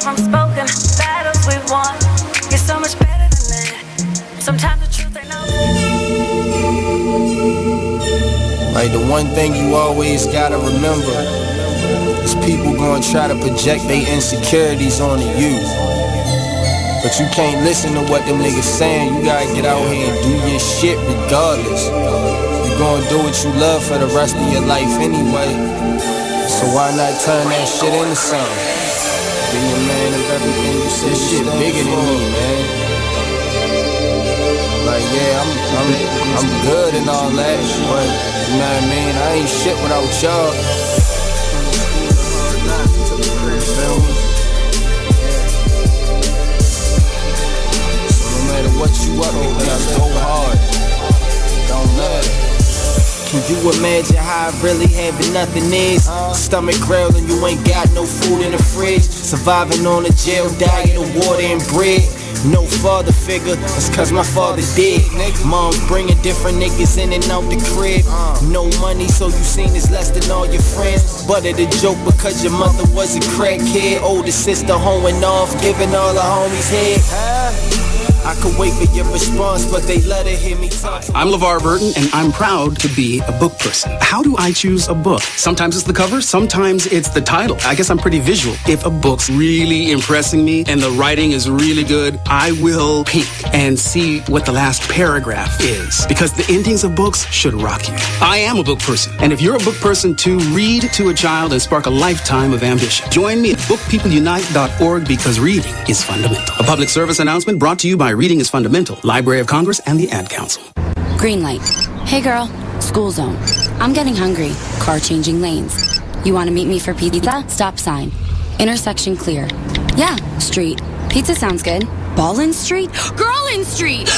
of them spoken, battles we've won. You're so much better than that. Sometimes the truth ain't always. Like the one thing you always gotta remember is people gonna try to project their insecurities onto you. But you can't listen to what them niggas saying. You gotta get out here and do your shit regardless. You gonna do what you love for the rest of your life anyway. So why not turn that shit into something? Be a man of everything you say. This shit bigger than me, man. Like yeah, I'm good and all that, but you know what I mean? I ain't shit without y'all. So no matter what you up to, just go hard. Don't let it. Can you imagine how I really having nothing is? Stomach growling, you ain't got no food in the fridge. Surviving on a jail diet of water and bread. No father figure, that's cause my father dead. Mom's bringing different niggas in and out the crib. No money, so you seen it's less than all your friends. But it a joke because your mother was a crackhead. Older sister hoeing off, giving all the homies head. I could wait for your response, but they let her hear me talk. I'm LeVar Burton, and I'm proud to be a book person. How do I choose a book? Sometimes it's the cover, sometimes it's the title. I guess I'm pretty visual. If a book's really impressing me and the writing is really good, I will peek and see what the last paragraph is. Because the endings of books should rock you. I am a book person, and if you're a book person too, read to a child and spark a lifetime of ambition. Join me at bookpeopleunite.org because reading is fundamental. A public service announcement brought to you by Reading is Fundamental, Library of Congress, and the Ad Council. Green light. Hey girl, school zone. I'm getting hungry. Car changing lanes. You want to meet me for pizza? Stop sign. Intersection clear. Yeah, street. Pizza sounds good. Ballin Street? Girlin Street!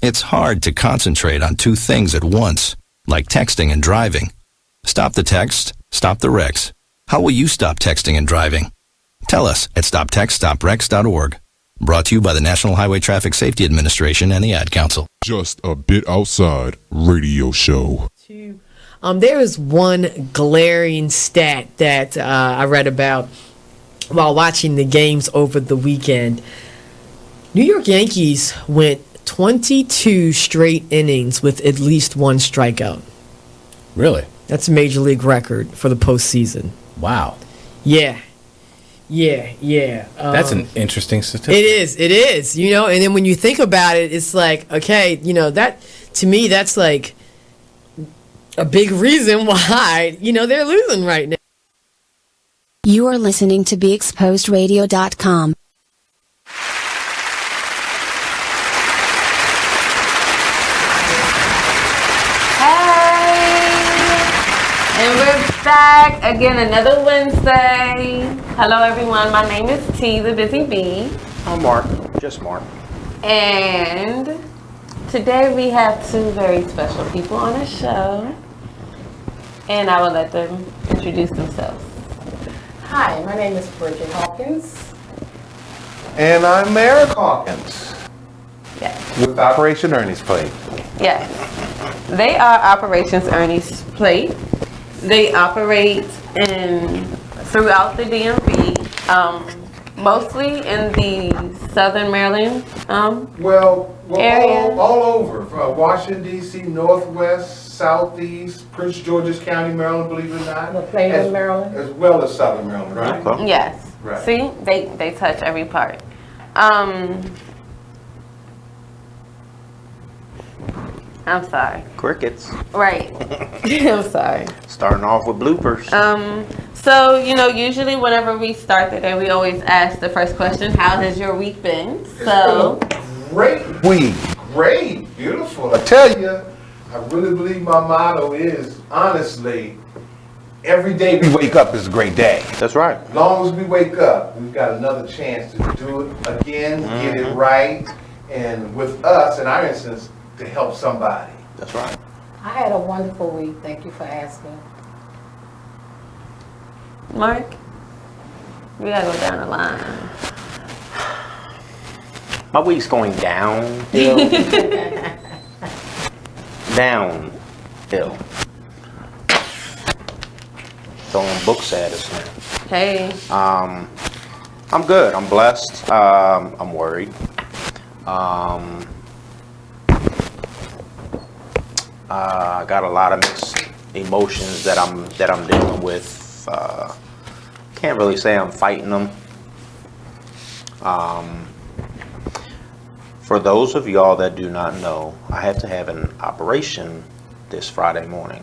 It's hard to concentrate on two things at once, like texting and driving. Stop the text, stop the wrecks. How will you stop texting and driving? Tell us at stoptextstopwrecks.org. Brought to you by the National Highway Traffic Safety Administration and the Ad Council. Just a bit outside radio show. There is one glaring stat that I read about while watching the games over the weekend. New York Yankees went 22 straight innings with at least one strikeout. Really? That's a major league record for the postseason. Wow. Yeah. That's an interesting statistic. It is, you know, and then when you think about it, it's like, okay, you know, that, to me, that's like a big reason why, you know, they're losing right now. You are listening to BeExposedRadio.com. And we're back again another Wednesday. Hello everyone, my name is T, the Busy Bee. I'm Mark, just Mark. And today we have two very special people on the show. And I will let them introduce themselves. Hi, my name is Bridgett Hawkins. And I'm Eric Hawkins. Yes. With Operation Ernie's Plate. Yes. They are Operations Ernie's Plate. They operate throughout the DMV, mostly in the Southern Maryland area. All over, from Washington, D.C., Northwest, Southeast, Prince George's County, Maryland, believe it or not. The Plain of Maryland. As well as Southern Maryland, right? Okay. Yes. Right. See, they touch every part. I'm sorry. Crickets. Right. I'm sorry. Starting off with bloopers. So, you know, usually whenever we start the day, we always ask the first question, how has your week been? So, great week. Great. Beautiful. I tell you, I really believe my motto is, honestly, every day we wake up is a great day. That's right. As long as we wake up, we've got another chance to do it again, get it right, and with us, in our instance, to help somebody. That's right. I had a wonderful week. Thank you for asking. Mark, we gotta go down the line. My week's going downhill. Downhill. It's on book status now. Hey. I'm good. I'm blessed. I'm worried. I got a lot of mixed emotions that I'm dealing with. Can't really say I'm fighting them. For those of y'all that do not know, I had to have an operation this Friday morning.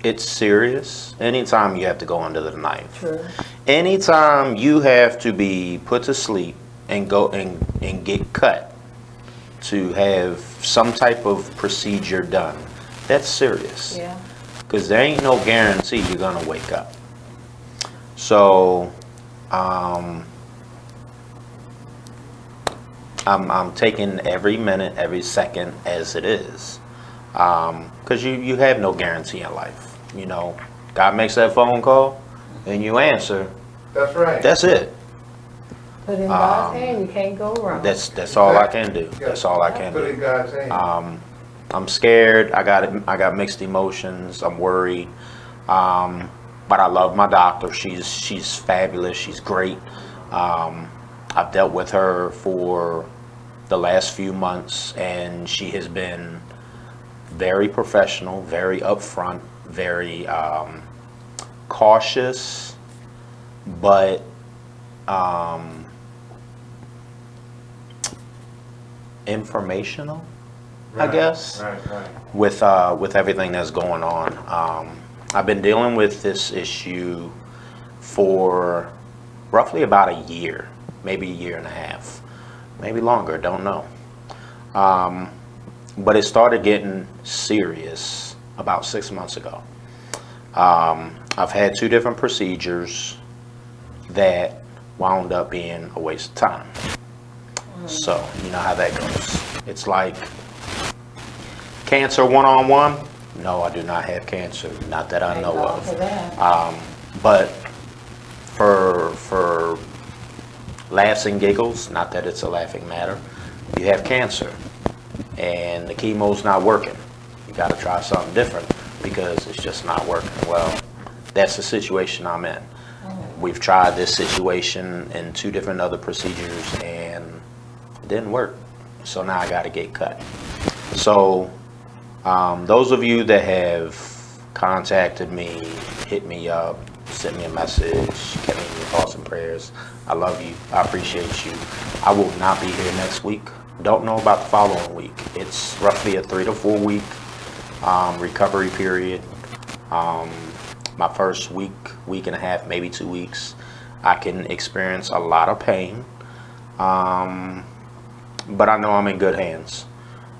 It's serious. Anytime you have to go under the knife. True. Anytime you have to be put to sleep and go and get cut to have some type of procedure done, that's serious. Yeah. Because there ain't no guarantee you're gonna wake up. So I'm taking every minute, every second as it is. Because you have no guarantee in life. You know, God makes that phone call and you answer. That's right. That's it. Put in God's hand, you can't go wrong. That's all I can do. That's all I can Put it in do. God's hand. I'm scared. I got mixed emotions. I'm worried. But I love my doctor. She's fabulous. She's great. I've dealt with her for the last few months, and she has been very professional, very upfront, very cautious, but informational, I guess, with everything that's going on. I've been dealing with this issue for roughly about a year, maybe a year and a half, maybe longer, don't know. But it started getting serious about 6 months ago. I've had 2 different procedures that wound up being a waste of time. So, you know how that goes. It's like cancer one-on-one. No, I do not have cancer. Not that I know of. But for laughs and giggles, not that it's a laughing matter, you have cancer and the chemo's not working. You got to try something different because it's just not working. Well, that's the situation I'm in. We've tried this situation in 2 different other procedures and it didn't work. So now I got to get cut. So those of you that have contacted me, hit me up, sent me a message, kept me in your thoughts and prayers, I love you. I appreciate you. I will not be here next week. Don't know about the following week. It's roughly a 3 to 4 week recovery period. My first week and a half, maybe 2 weeks, I can experience a lot of pain. But I know I'm in good hands.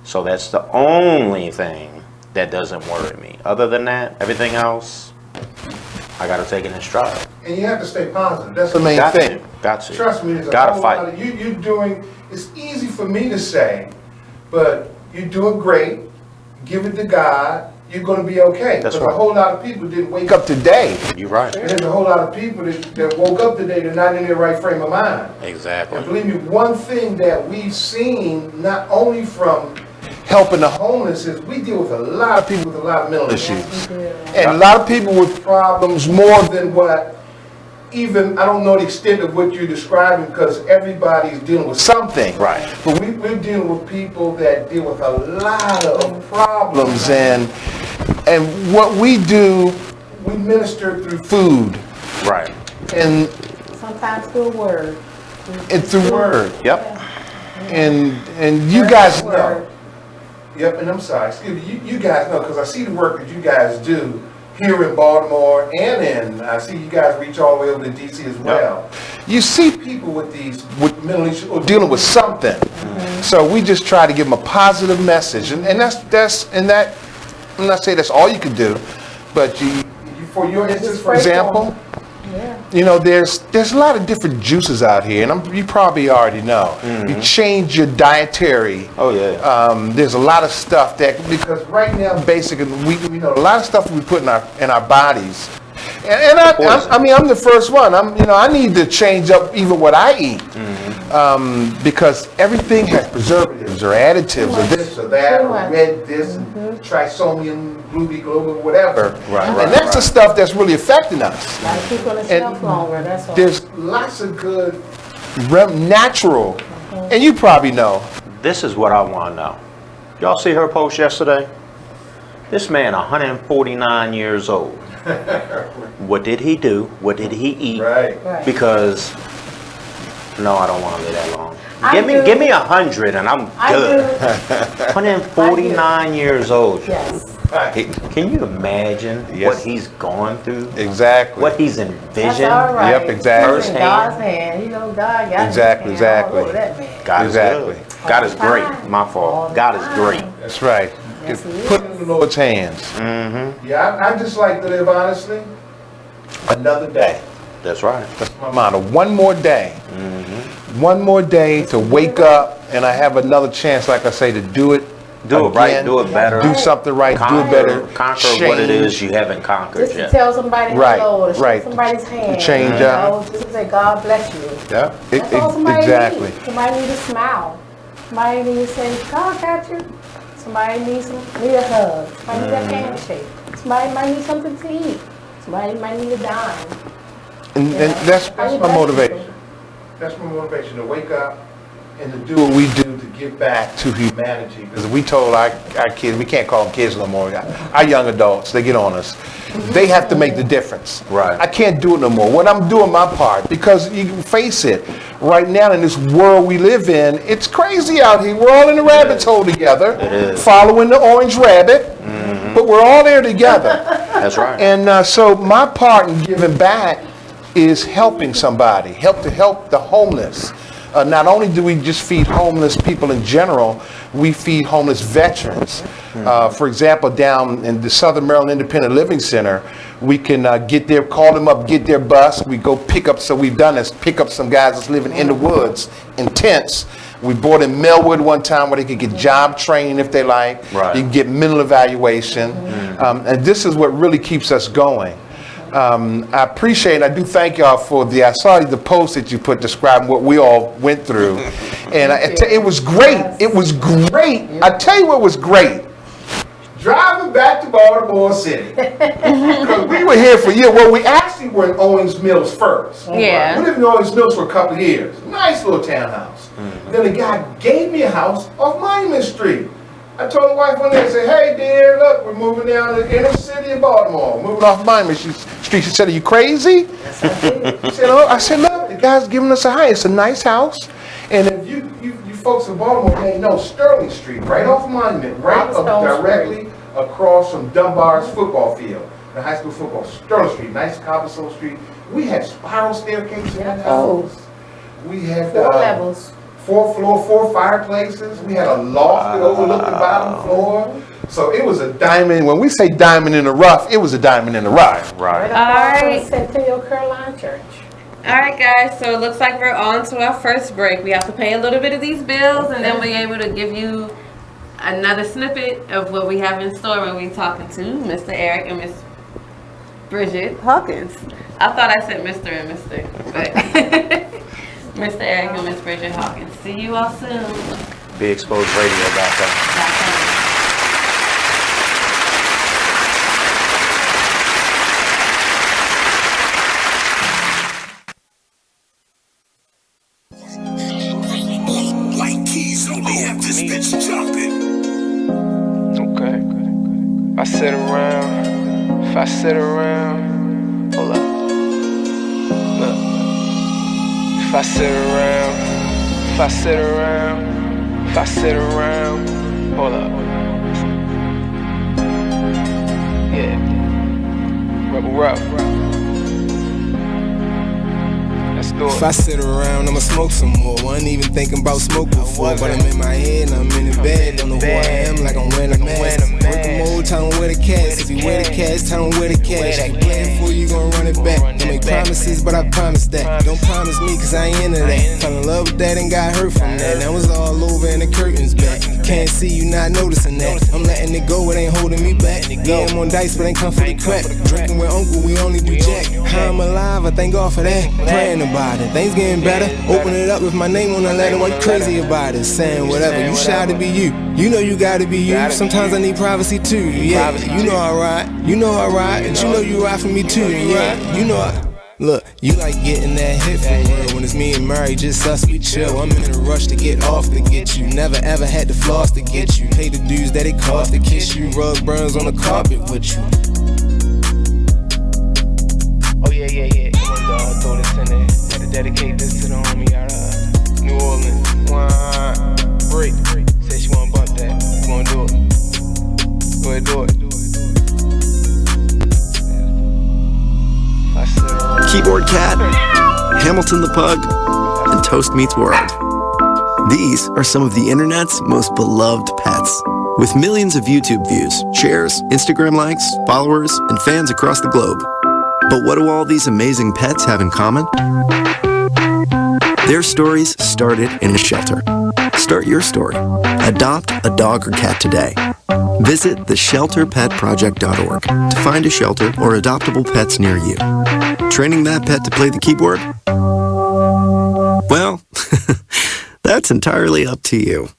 So that's the only thing that doesn't worry me. Other than that, everything else, I got to take it in stride. And you have to stay positive. That's the main thing. Got to. Trust me, there's a Gotta whole fight. lot of you're doing. It's easy for me to say, but you're doing great. Give it to God. You're going to be okay. That's right. right. A whole lot of people didn't wake up today. You're right. And there's a whole lot of people that woke up today. They're not in their right frame of mind. Exactly. And believe me, one thing that we've seen, not only from helping the homeless, is we deal with a lot of people with a lot of mental issues. And a lot of people with problems more than what even, I don't know the extent of what you're describing because everybody's dealing with something. Right. But we're dealing with people that deal with a lot of problems, and what we do, we minister through food. Right. And sometimes through a word. And through word. Yep. And you guys know. Yep, and I'm sorry, excuse me, you guys know, because I see the work that you guys do here in Baltimore, and I see you guys reach all the way over to DC as well. Yep. You see people with mental issues or dealing with something. Mm-hmm. So we just try to give them a positive message, and that's I'm not saying that's all you can do, but for your instance, for example, you know, there's a lot of different juices out here, and you probably already know. Mm-hmm. You change your dietary. Oh yeah. There's a lot of stuff because right now, basically, we know a lot of stuff we put in our bodies. And I mean, I'm the first one. I need to change up even what I eat. Mm-hmm. Because everything has preservatives or additives or this or that or red this and trisomium, glubi, whatever. And that's the stuff that's really affecting us. Gotta keep on the shelf longer, that's all. There's lots of good natural, and you probably know. This is what I want to know. Y'all see her post yesterday? This man, 149 years old. What did he do? What did he eat? Right. Because, no, I don't want to live that long. Give me 100 and I'm good. 149 years old. Yes. Can you imagine what he's gone through? Exactly. What he's envisioned? That's all right. Yep, exactly. It's in God's hand. You know, God got Exactly. all over that man. God is good. God is great. My fault. God is great. That's right. Yes, Put it in the Lord's hands. Yeah, I just like to live honestly. Another day. That's right. That's my motto. One more day. One more day to wake up, and I have another chance, like I say, to do it. Do it right, do it better. Do something right, do it better. Conquer what it is you haven't conquered Just to yet. tell somebody hello, to shake somebody's hand. Change up. Just to say, God bless you. Yeah, That's all somebody exactly. needs. Somebody needs a smile. Somebody needs to say, God got you. Somebody needs need a hug. Somebody needs a handshake. Somebody might need something to eat. Somebody might need a dime. And that's my motivation. That's my motivation, to wake up and to do what we do to give back to humanity. Because we told our kids, we can't call them kids no more. Our young adults, they get on us. They have to make the difference. Right. I can't do it no more. When I'm doing my part, because you can face it, right now in this world we live in, it's crazy out here. We're all in a rabbit's hole together, following the orange rabbit, but we're all there together. That's right. And so my part in giving back is helping somebody, help the homeless. Not only do we just feed homeless people in general, we feed homeless veterans. For example, down in the Southern Maryland Independent Living Center, we can get there, call them up, get their bus. We go pick up, so we've done this, pick up some guys that's living in the woods, in tents. We brought in Millwood one time where they could get job training if they like. Right. You can get mental evaluation. And this is what really keeps us going. I appreciate it. I do thank y'all for I saw the post that you put describing what we all went through. And it was great. It was great. I tell you what was great. Driving back to Baltimore City. Because we were here for a year. Well, we actually were in Owings Mills first. Yeah. We lived in Owings Mills for a couple of years. Nice little townhouse. Then the guy gave me a house off Monument Street. I told the wife one day, I said, hey dear, look, we're moving down to the inner city of Baltimore. Moving off Monument Street. She said, are you crazy? Yes, I did. I said, look, the guy's giving us a house. It's a nice house. And if you folks in Baltimore may know Sterling Street, right off Monument, right up directly across from Dunbar's football field, the high school football. Sterling Street, nice cobblestone street. We had spiral staircases in that house. We had 4 levels. 4th floor, 4 fireplaces. We had a loft that overlooked the bottom floor. So it was a diamond. When we say diamond in the rough, it was a diamond in the rough. Right. All right. Centennial Caroline Church. All right, guys. So it looks like we're on to our first break. We have to pay a little bit of these bills, and then we're able to give you another snippet of what we have in store when we're talking to Mr. Eric and Miss Bridgett Hawkins. I thought I said Mr. and Mr. But Mr. Eric and Miss Bridgett Hawkins. See you all soon. BeExposedRadio.com. If I sit around, hold up, look. If I sit around, hold up. Yeah, rubber. If I sit around, I'ma smoke some more. Wasn't even thinking about smoke before, but I'm in my head and I'm in the bed. Don't know who I am, like I'm wearing a mask. Working mode, tell them where the cash. If you wear the cash, tell them where the cash. If you playing for you, gon' run it back. Don't make promises, but I promise that. Don't promise me, cause I ain't into that. Fell in love with that and got hurt from that. Now it's all over and the curtains back. Can't see you not noticing that. I'm letting it go, it ain't holding me back. Yeah, I'm on dice, but ain't come for the crack. Drinking with uncle, we only do jack. How I'm alive, I thank God for that. Praying about it, things getting better. Open it up with my name on the letter. What you crazy about it? Saying whatever, you shy to be you. You know you gotta be you. Sometimes I need privacy too. Yeah, you know I ride. You know I ride, and you know you ride for me too. Yeah, you know I. Look, you like getting that hit for real. When it's me and Murray, just us, we chill. I'm in a rush to get off to get you. Never ever had to floss to get you. Pay the dues that it cost to kiss you. Rug burns on the carpet with you. Oh yeah. Come on, dog, throw this in there. Had to dedicate this to the homie out of New Orleans. Break. Said she wanna bump that. You wanna do it? Go ahead, do it. Keyboard Cat, Hamilton the Pug, and Toast Meets World. These are some of the internet's most beloved pets. With millions of YouTube views, shares, Instagram likes, followers, and fans across the globe. But what do all these amazing pets have in common? Their stories started in a shelter. Start your story. Adopt a dog or cat today. Visit theshelterpetproject.org to find a shelter or adoptable pets near you. Training that pet to play the keyboard? Well, that's entirely up to you.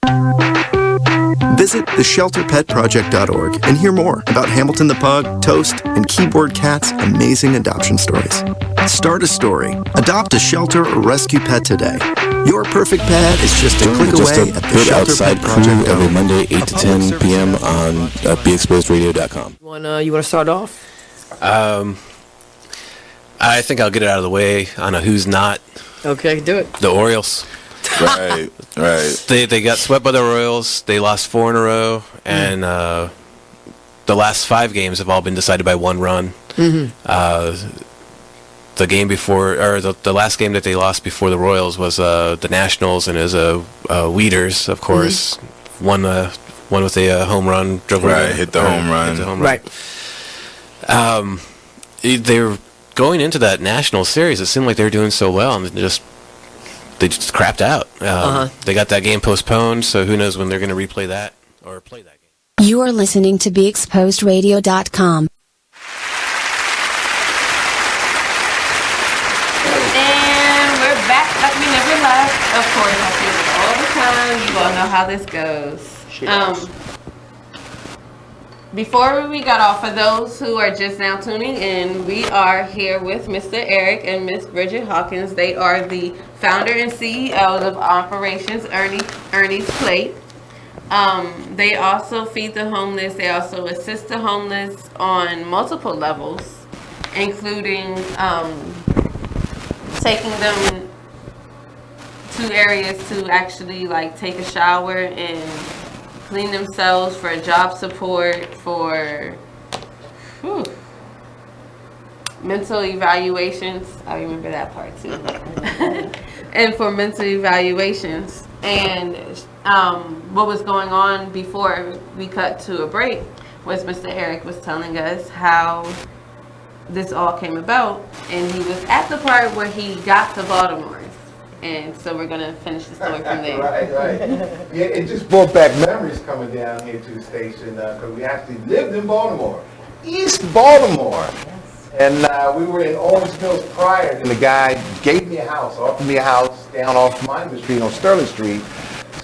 Visit theshelterpetproject.org and hear more about Hamilton the Pug, Toast, and Keyboard Cat's amazing adoption stories. Start a story, adopt a shelter or rescue pet today. Your perfect pet is just a click away at good outside crew every Monday, 8 to 10 p.m. on BeExposedRadio.com. You want to start off? I think I'll get it out of the way on a who's not. Okay, do it. The Orioles. Right. They got swept by the Royals. They lost 4 in a row, and the last 5 games have all been decided by 1 run. The game before, or the last game that they lost before the Royals was the Nationals, and it was Weeders, of course, won with a home run. Hit the home run. Right. They were going into that National series. It seemed like they were doing so well, and they just crapped out. They got that game postponed, so who knows when they're going to replay that or play that game. You are listening to BeExposedRadio.com. Back like we never left. Of course, I say it all the time. You all know how this goes. Before we got off, for those who are just now tuning in, we are here with Mr. Eric and Miss Bridgett Hawkins. They are the founder and CEO of Operations Ernie's Plate. They also feed the homeless. They also assist the homeless on multiple levels, including taking them to areas to actually like take a shower and clean themselves, for job support, for mental evaluations. I remember that part too. And for mental evaluations. And what was going on before we cut to a break was Mr. Eric was telling us how this all came about, and he was at the part where he got to Baltimore. And so we're going to finish the story from there. Right. Yeah, it just brought back memories coming down here to the station, because we actually lived in Baltimore, East Baltimore. Yes. And we were in Orange Mills prior, and the guy gave me a house, offered me a house down off Monument Street on Sterling Street.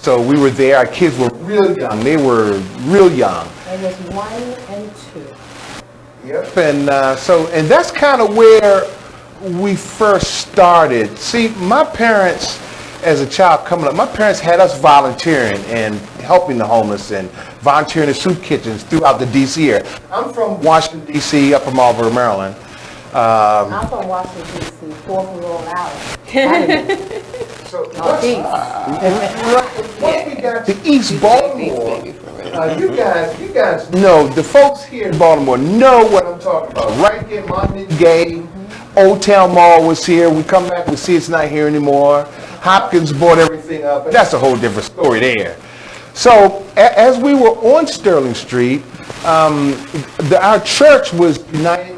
So we were there. Our kids were real young. They were real young. It was 1 and 2. Yep, and and that's kind of where we first started. See, my parents, as a child coming up, my parents had us volunteering and helping the homeless and volunteering in soup kitchens throughout the D.C. area. I'm from Washington, D.C., Upper Marlboro, Maryland. I'm from Washington, D.C., 4th and Roll Alley. So once we got to East Baltimore, you guys know, the folks here in Baltimore know what I'm talking about. Right here, Monument Gay, Old Town Mall was here. We come back, we see it's not here anymore. Hawkins bought everything up, but that's a whole different story there. So as we were on Sterling Street, our church was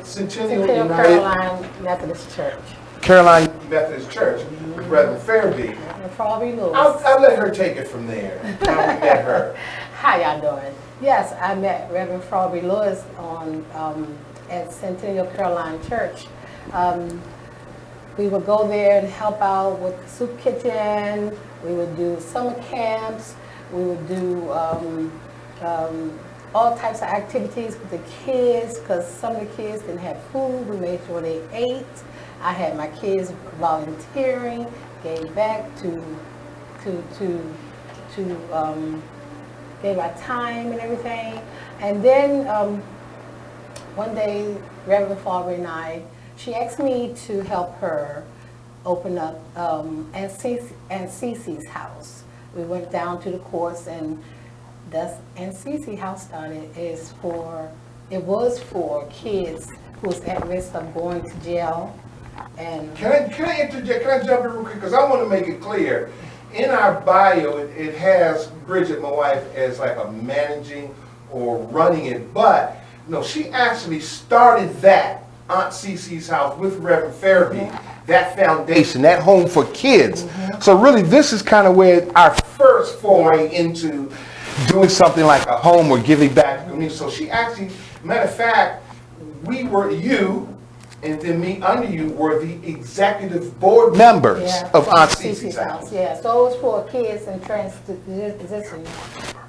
Centennial United Caroline Methodist Church. Caroline Methodist Church with Brother Fairby. Reverend Farley Lewis. I'll let her take it from there. How we met her. How y'all doing? Yes, I met Reverend Farley Lewis at Centennial Caroline Church. We would go there and help out with the soup kitchen. We would do summer camps. We would do all types of activities with the kids because some of the kids didn't have food. We made sure they ate. I had my kids volunteering, gave back gave our time and everything. And then one day, Reverend Farley and she asked me to help her open up Aunt Cece's house. We went down to the courts, and thus Aunt Cece's house started. It was for kids who was at risk of going to jail. And Can I interject? Can I jump in real quick? Because I want to make it clear. In our bio, it has Bridgett, my wife, as like a managing or running it, but no, she actually started that Aunt Cece's house with Reverend Farabee, that foundation, that home for kids. So really, this is kind of where our first foray into doing something like a home or giving back to the community. So she actually, matter of fact, you and then me under you were the executive board members of Aunt Cece's house. Yeah, so it was for kids in transition,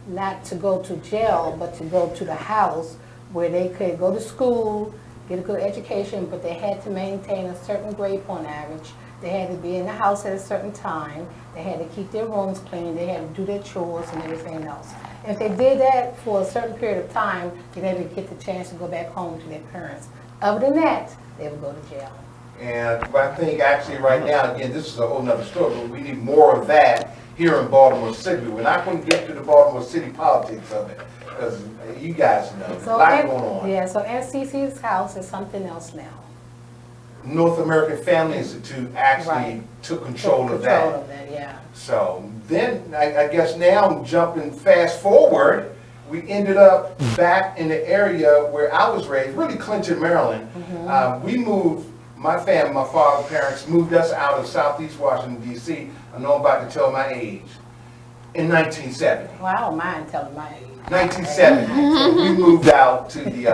not to go to jail, but to go to the house where they could go to school, get a good education, but they had to maintain a certain grade point average. They had to be in the house at a certain time. They had to keep their rooms clean. They had to do their chores and everything else. If they did that for a certain period of time, then they would get the chance to go back home to their parents. Other than that, they would go to jail. And I think actually right now, again, this is a whole nother story, but we need more of that here in Baltimore City. We're not going to get to the Baltimore City politics of it, because you guys know, there's a lot going on. Yeah, so Aunt Cece's house is something else now. North American Family Institute actually took control of that. Yeah. So then, I guess now, jumping fast forward, we ended up back in the area where I was raised, really Clinton, Maryland. We moved, my family, my father's parents moved us out of Southeast Washington, D.C. I know I'm about to tell my age. In 1970. Wow, mine telling my age. 1970. So we moved out to the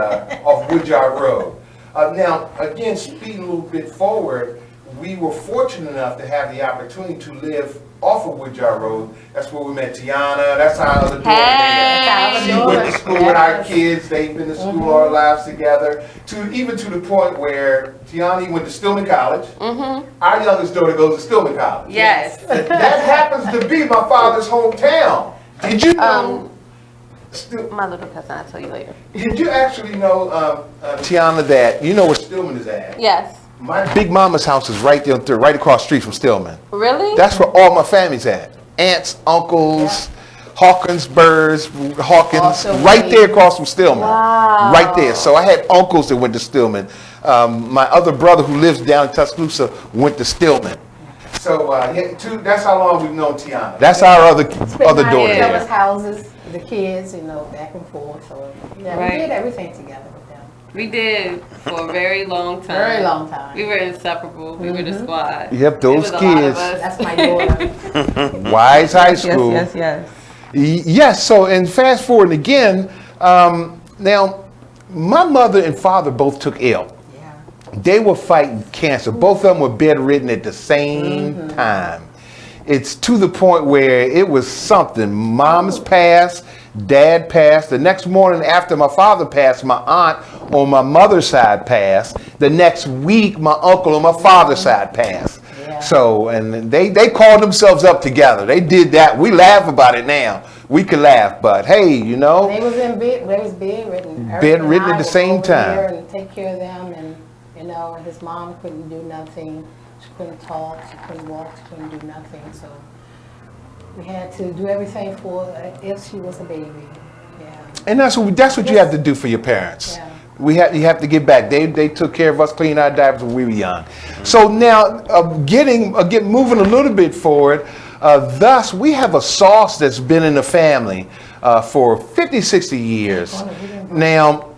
off Woodyard Road. Now, again, speeding a little bit forward, we were fortunate enough to have the opportunity to live off of Woodyard Road. That's where we met Tiana. That's our other daughter. She went to school with our kids. They've been to school all our lives together. Even to the point where Tiana went to Stillman College. Our youngest daughter goes to Stillman College. Yes. That happens to be my father's hometown. Did you know? My little cousin, I'll tell you later. Did you actually know, Tiana, that you know where Stillman is at? Yes. My big mama's house is right there, right across the street from Stillman. Really? That's where all my family's at. Aunts, uncles, Hawkins, Hawkins, right there across from Stillman. Wow. Right there. So I had uncles that went to Stillman. My other brother who lives down in Tuscaloosa went to Stillman. So that's how long we've known Tiana. That's our other daughter there. Houses, the kids, back and forth. So yeah, we did everything together with them. We did for a very long time. Very long time. We were inseparable. We were the squad. Yep, those kids. That's my daughter. Wise High School. Yes. Yes, so and fast forward again, now my mother and father both took ill. Yeah. They were fighting cancer. Both of them were bedridden at the same time. It's to the point where it was something. Mom's passed, dad passed. The next morning after my father passed, my aunt on my mother's side passed. The next week, my uncle on my father's side passed. Yeah. So, and they called themselves up together. They did that. We laugh about it now. We could laugh, but hey, They was bedridden. Bedridden at the same time. And take care of them, and his mom couldn't do nothing. She couldn't talk, she couldn't walk, she couldn't do nothing. So we had to do everything for her if she was a baby. Yeah. And that's what you have to do for your parents. Yeah. You have to give back. They took care of us, cleaned our diapers when we were young. So now, moving a little bit forward, thus we have a sauce that's been in the family for 50, 60 years. Now,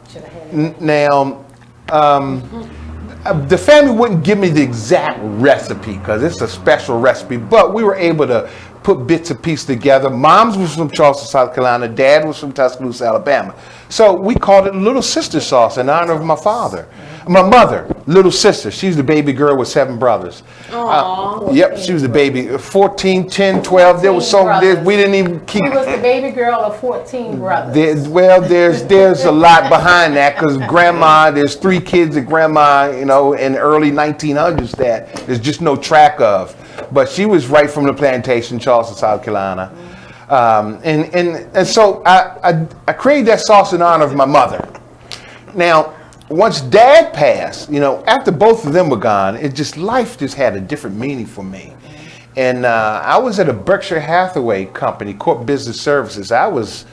The family wouldn't give me the exact recipe because it's a special recipe, but we were able to put bits and pieces together. Mom's was from Charleston, South Carolina. Dad was from Tuscaloosa, Alabama. So we called it Little Sister Sauce in honor of my father. My mother, Little Sister, she's the baby girl with 7 brothers. Yep, she was the baby. 14, 10, 12. There was so we didn't even keep. She was the baby girl of 14 brothers. There's a lot behind that because grandma, there's 3 kids that grandma, in the early 1900s that there's just no track of. But she was right from the plantation, Charleston, South Carolina. And so I created that sauce in honor of my mother. Now, once Dad passed, after both of them were gone, life just had a different meaning for me. And I was at a Berkshire Hathaway company, Corp Business Services. I was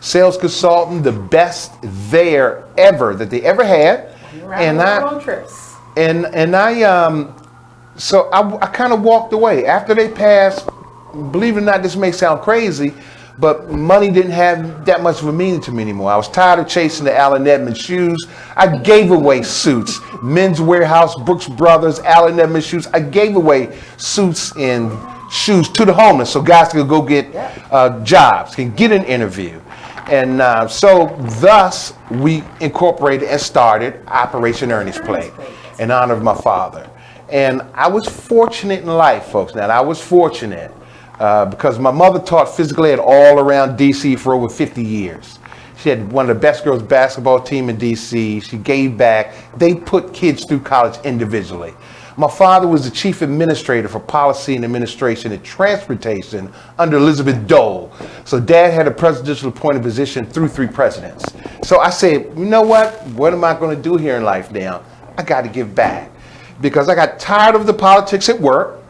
sales consultant, the best there ever that they ever had. And I trips. So I kind of walked away after they passed. Believe it or not, this may sound crazy, but money didn't have that much of a meaning to me anymore. I was tired of chasing the Allen Edmonds shoes. I gave away suits, Men's Warehouse, Brooks Brothers, Allen Edmonds shoes. I gave away suits and shoes to the homeless so guys could go get jobs, can get an interview. And so thus we incorporated and started Operation Ernie's Plate in honor of my father. And I was fortunate in life, folks. Now, I was fortunate because my mother taught physical ed all around D.C. for over 50 years. She had one of the best girls basketball team in D.C. She gave back. They put kids through college individually. My father was the chief administrator for policy and administration and transportation under Elizabeth Dole. So Dad had a presidential appointed position through 3 presidents. So I said, you know what? What am I going to do here in life now? I got to give back. Because I got tired of the politics at work,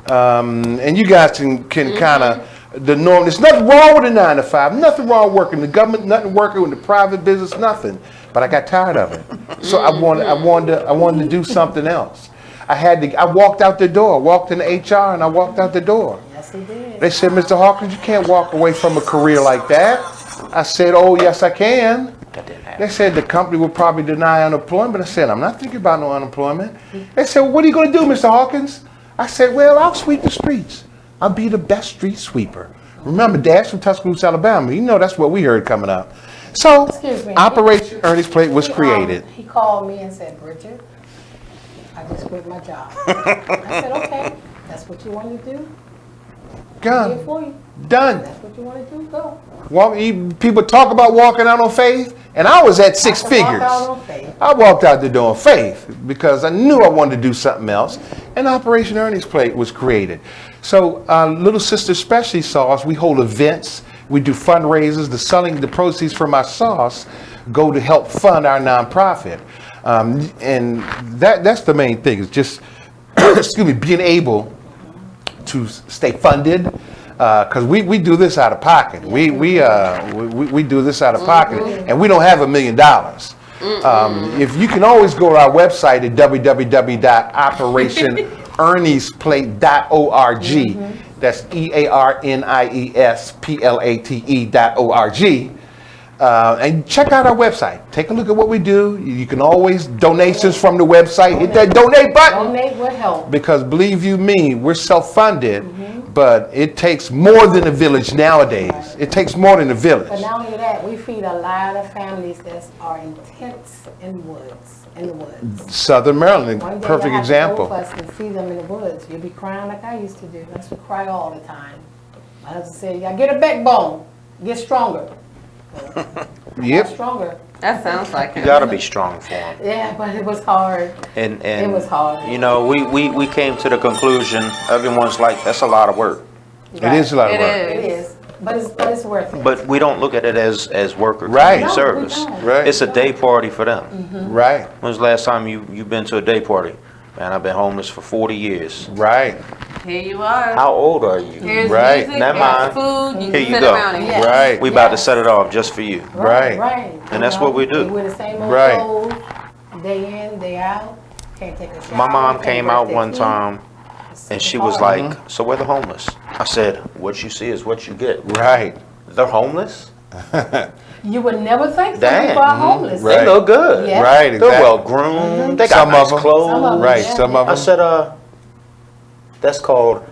and you guys can kind of the norm. There's nothing wrong with a 9 to 5, nothing wrong working in the government, nothing working in the private business, nothing. But I got tired of it, so I wanted to do something else. I walked out the door, walked into HR, and I walked out the door. Yes, he did. They said, Mr. Hawkins, you can't walk away from a career like that. I said, oh yes, I can. They said the company will probably deny unemployment. I said, I'm not thinking about no unemployment. They said, well, what are you going to do, Mr. Hawkins? I said, well, I'll sweep the streets. I'll be the best street sweeper. Remember, Dad's from Tuscaloosa, Alabama. That's what we heard coming up. So, Operation Ernie's Plate was created. He called me and said, Bridgett, I just quit my job. I said, okay, that's what you want to do? Done. For you. Done. That's what you want to do, go. People talk about walking out on faith, and I was at 6 figures. I walked out the door on faith because I knew I wanted to do something else, and Operation Ernie's Plate was created. So Little Sister Specialty Sauce, we hold events, we do fundraisers. The proceeds from our sauce go to help fund our nonprofit, and that's the main thing. Is just being able to stay funded. Because we do this out of pocket. We do this out of pocket, and we don't have $1 million. If you can always go to our website at www.operationerniesplate.org. That's EARNIESPLATE.org. And check out our website. Take a look at what we do. You can always donations from the website. Hit that donate button. Donate would help. Because believe you me, we're self-funded, but it takes more than a village nowadays. It takes more than a village. But not only that, we feed a lot of families that are intense in the woods. Southern Maryland, perfect example. One day I have to go and feed them in the woods. You'll be crying like I used to do. I used to cry all the time. My husband said, you gotta get a backbone, get stronger. Yep. Stronger. That sounds like it. You gotta be strong for them. Yeah, but it was hard. And it was hard. We came to the conclusion, everyone's like, that's a lot of work. Right. It is a lot of work. It is. But it's worth it. But we don't look at it as work or community service. Right. It's a day party for them. Right. When's the last time you've been to a day party? Man, I've been homeless for 40 years. Right. Here you are. How old are you? Here's right. music, here's food. You Here can you sit go. around and Right. We about to set it off just for you. Right. And that's what we do. We wear the same old Right. clothes, day in, day out. Can't take a shower. My mom can't came brush out their one teeth. time and she was like, so where the homeless? I said, what you see is what you get. Right. They're homeless? You would never think some Damn. people are homeless. They look good. Yeah. Right, exactly. They're well groomed. They got Some nice of 'em. clothes. Some of 'em, Right, yeah. some of I them. said, that's called,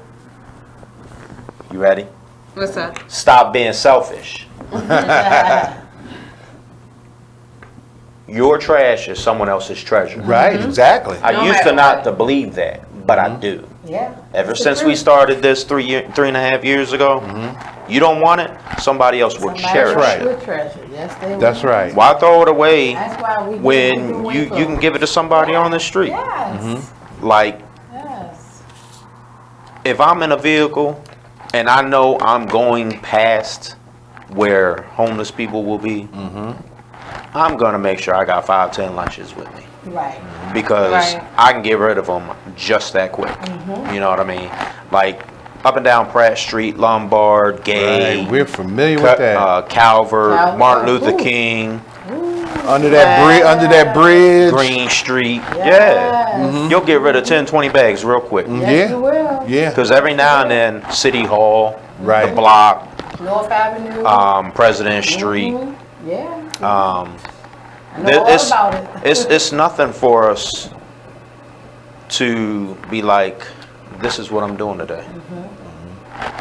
you ready? What's up? Stop being selfish. Your trash is someone else's treasure. Right, exactly. I used to not to believe that, but I do. Yeah. Ever It's the since we truth. started this 3.5 years ago, you don't want it, somebody else will cherish Somebody it. will treasure. Yes, they will. That's right. Why throw it away That's why we when you can give it to somebody on the street? Yes. Like, Yes. if I'm in a vehicle and I know I'm going past where homeless people will be, I'm gonna make sure I got 5-10 lunches with me Right. because Right. I can get rid of them just that quick. You know what I mean? Like up and down Pratt Street, Lombard, Gay, Right, we're familiar with that. Calvert, Martin Luther King. Under that bridge. Green Street. Yeah. You'll get rid of 10, 20 bags real quick. Yes, you will. Yeah. Because every now and then, City Hall, Right. the block, North Avenue. President Street. Yeah. I know all about it. It's nothing for us to be like, this is what I'm doing today.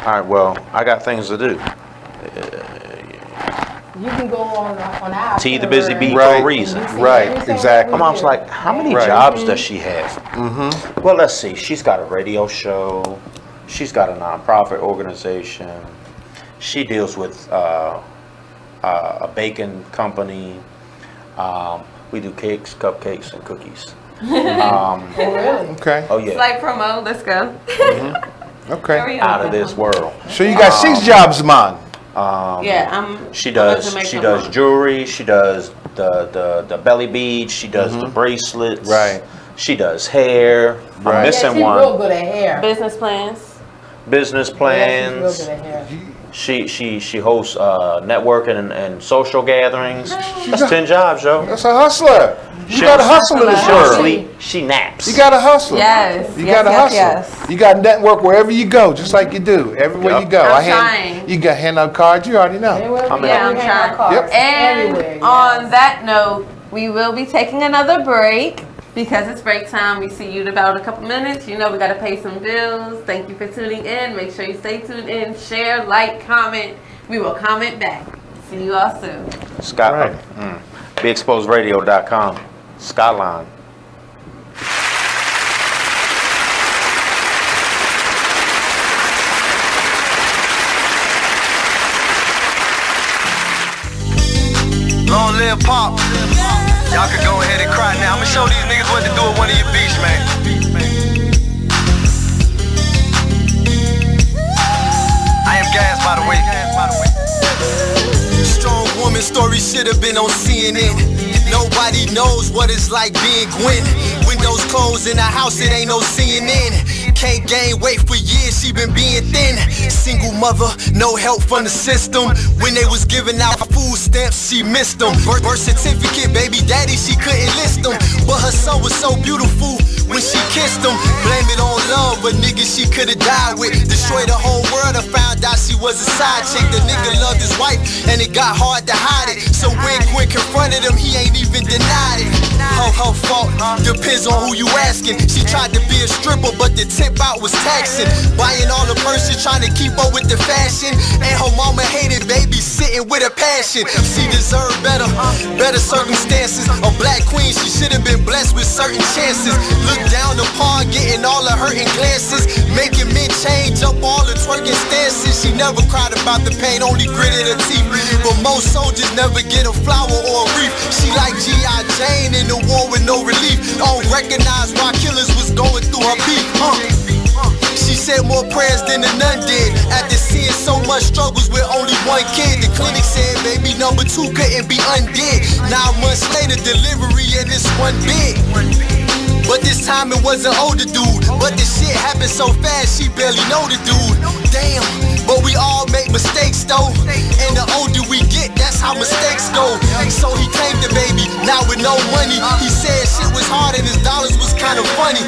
All right, well, I got things to do. You can go on our T the busy bee for Right. a reason. Right, exactly. My mom's like, how many Right. jobs does she have? Well, let's see. She's got a radio show. She's got a nonprofit organization. She deals with a baking company. We do cakes, cupcakes, and cookies. Oh, really? Okay. Oh, yeah. It's like promo. Let's go. Okay. Out of this world. So you got 6 jobs, man. Yeah, She does jewelry. She does the belly beads. She does the bracelets. Right. She does hair. I'm Yeah, missing she's one. real good at hair. Business plans. Business Yeah, plans. she's real good at hair. She hosts networking and social gatherings. That's 10 jobs, yo. That's a hustler. You got to hustle in this She don't world. sleep. She naps. You got to hustle. Yes. You yes, got to yes, hustle. yes. You got to network wherever you go, just like you do. Everywhere you go. I'm trying. You got hand out cards. You already know. I'm trying. Yep. And Everywhere, on that note, we will be taking another break because it's break time. We see you in about a couple minutes. You know we got to pay some bills. Thank you for tuning in. Make sure you stay tuned in. Share, like, comment. We will comment back. See you all soon. Skylyne. BeExposedRadio.com. Skylyne. Long live Pop. Y'all can go ahead and cry now. I'ma show these niggas what to do at one of your beats, man. I am Gas, by the way. Strong woman story should have been on CNN. Nobody knows what it's like being Gwen. Windows closed in the house, it ain't no CNN. Can't gain weight for years, she been being thin. Single mother, no help from the system. When they was giving out food stamps, she missed them. Birth certificate, baby daddy, she couldn't list them. But her son was so beautiful when she kissed him. Blame it on love, but nigga she could've died with. Destroyed the whole world and found out she was a side chick. The nigga loved his wife and it got hard to hide it. So when Gwen confronted him, he ain't even denied it. Her fault, depends on who you asking. She tried to be a stripper, but the tip out was taxing. Buying all the purses, trying to keep up with the fashion. And her mama hated babysitting with a passion. She deserved better, better circumstances. A black queen, she should have been blessed with certain chances. Look down upon, getting all the hurting glances. Making men change up all the twerking stances. She never cried about the pain, only gritted her teeth. But most soldiers never get a flower or a wreath. She like G.I. Jane in the war with no relief. Don't recognize why killers was going through her beat. She said more prayers than the nun did. After seeing so much struggles with only one kid, the clinic said baby number 2 couldn't be undid. 9 months later, delivery and it's one big. But this time it was an older dude. But the shit happened so fast, she barely know the dude. Damn, but we all make mistakes though. And the older we get, that's how mistakes go. So he claimed the baby, now with no money. He said shit was hard and his dollars was kinda funny.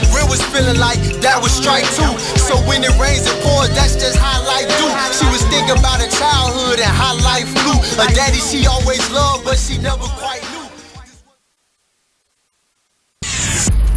Real was feeling like that was strike two. So when it rains and pours, that's just how life do. She was thinking about her childhood and how life flew. Her daddy she always loved, but she never quite knew.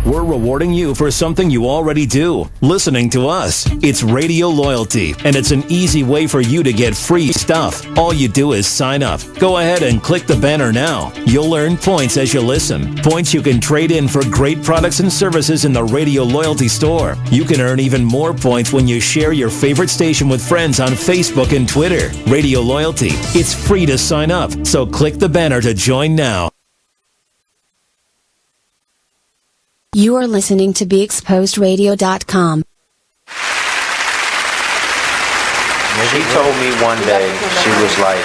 We're rewarding you for something you already do, listening to us. It's Radio Loyalty, and it's an easy way for you to get free stuff. All you do is sign up. Go ahead and click the banner now. You'll earn points as you listen. Points you can trade in for great products and services in the Radio Loyalty store. You can earn even more points when you share your favorite station with friends on Facebook and Twitter. Radio Loyalty. It's free to sign up, so click the banner to join now. You are listening to BeExposedRadio.com. She told me one day, she was like,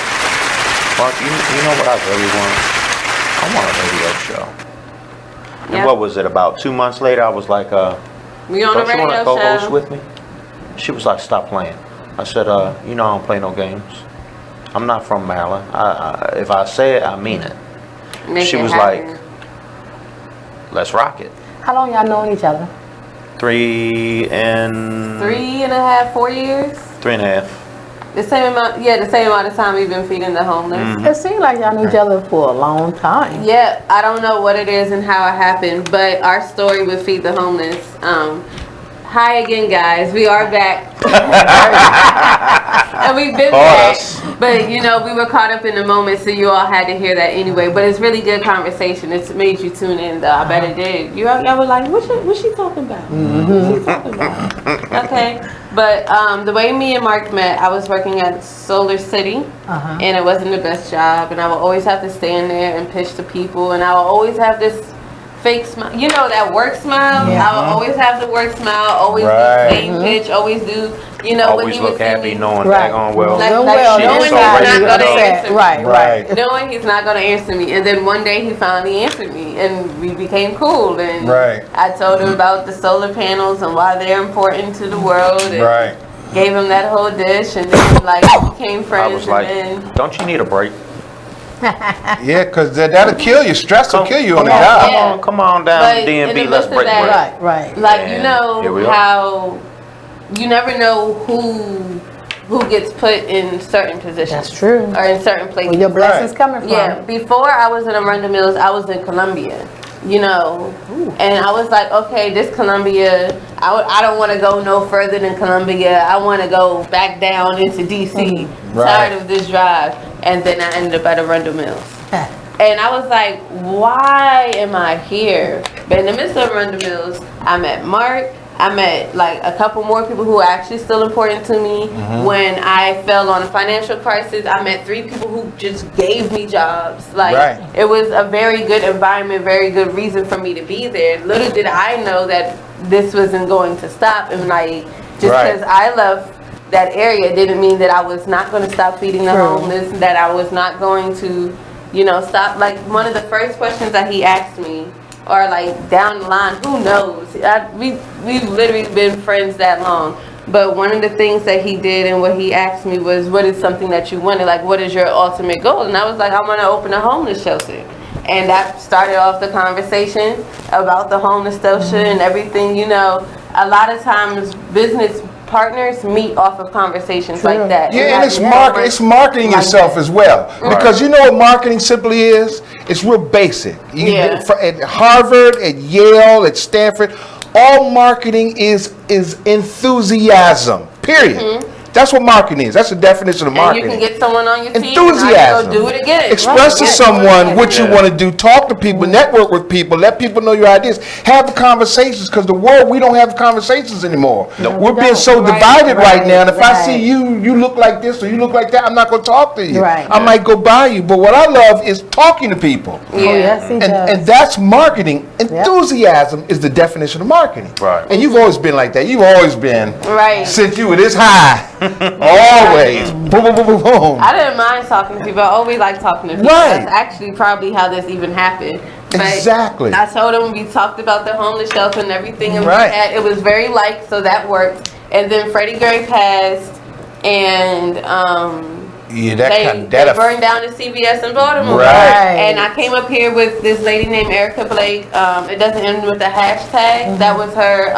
Mark, you know what I really want? I want a radio show. And Yeah. what was it, about 2 months later, I was like, We on don't a you want to radio co-host show. with me? She was like, stop playing. I said, you know I don't play no games. I'm not from Maryland. If I say it, I mean it. Make She it was happen. like, let's rock it. How long y'all known each other? 3.5, 4 years. 3.5. The same amount, the same amount of time we've been feeding the homeless. It seemed like y'all knew each other for a long time. Yeah, I don't know what it is and how it happened, but our story with Feed the Homeless. Hi again, guys. We are back. And we've been back. But, you know, we were caught up in the moment, so you all had to hear that anyway. But it's really good conversation. It's made you tune in, though. I bet it did. Y'all were like, what's she talking about? What's she talking about? Okay. But the way me and Mark met, I was working at Solar City, and it wasn't the best job. And I would always have to stand there and pitch to people. And I would always have this fake smile, you know, that work smile. Yeah. I would always have the work smile, always do the same pitch, always do, you know, Always when he look would see happy me, knowing Right. daggone well. like She knowing is he's so not ready to gonna go. answer me. Right. Knowing he's not gonna answer me, and then one day he finally answered me, and we became cool. And I told him about the solar panels and why they're important to the world. And gave him that whole dish, and then like we became friends. I was like, and then, don't you need a break? Yeah, because that'll kill you. Stress will kill you on the job. Come on down But to in D&B, the let's midst of break that- bread. like you And know here we are. how you never know who gets put in certain positions. That's true. Or in certain places. Where your blessings coming from. Yeah. Before I was in Arundel Mills, I was in Columbia. You know, and I was like, okay, this Columbia, I don't want to go no further than Columbia. I want to go back down into DC. Tired of this drive. And then I ended up at Arundel Mills. And I was like, why am I here? But in the midst of Arundel Mills, I met Mark. I met like a couple more people who are actually still important to me. When I fell on a financial crisis, I met 3 people who just gave me jobs. Like it was a very good environment, very good reason for me to be there. Little did I know that this wasn't going to stop. And like just because I love that area didn't mean that I was not going to stop feeding the homeless, that I was not going to, you know, stop. Like one of the first questions that he asked me, or like down the line, who knows? We've literally been friends that long. But one of the things that he did and what he asked me was, what is something that you wanted? Like, what is your ultimate goal? And I was like, I want to open a homeless shelter. And that started off the conversation about the homeless shelter and everything. You know, a lot of times business partners meet off of conversations like that. Yeah, and it's marketing yourself as well. Because you know what marketing simply is? It's real basic. You can get it at Harvard, at Yale, at Stanford, all marketing is enthusiasm. Period. That's what marketing is. That's the definition of marketing. And you can get someone on your team Enthusiasm. and go do it again. Express to someone what you want to do. Talk to people. Network with people. Let people know your ideas. Have the conversations, because the world, we don't have conversations anymore. We're being so divided right now. And if I see you look like this or you look like that, I'm not going to talk to you. I might go by you. But what I love is talking to people. And that's marketing. Enthusiasm is the definition of marketing. And you've always been like that. You've always been since you were this high. Always. Boom, boom, boom, boom, boom. I didn't mind talking to people. I always like talking to people. That's actually probably how this even happened. But exactly. I told him we talked about the homeless shelter and everything, and it was very light, so that worked. And then Freddie Gray passed, and Yeah, they burned down the CVS in Baltimore. Right. And I came up here with this lady named Erica Blake. It doesn't end with a hashtag. That was her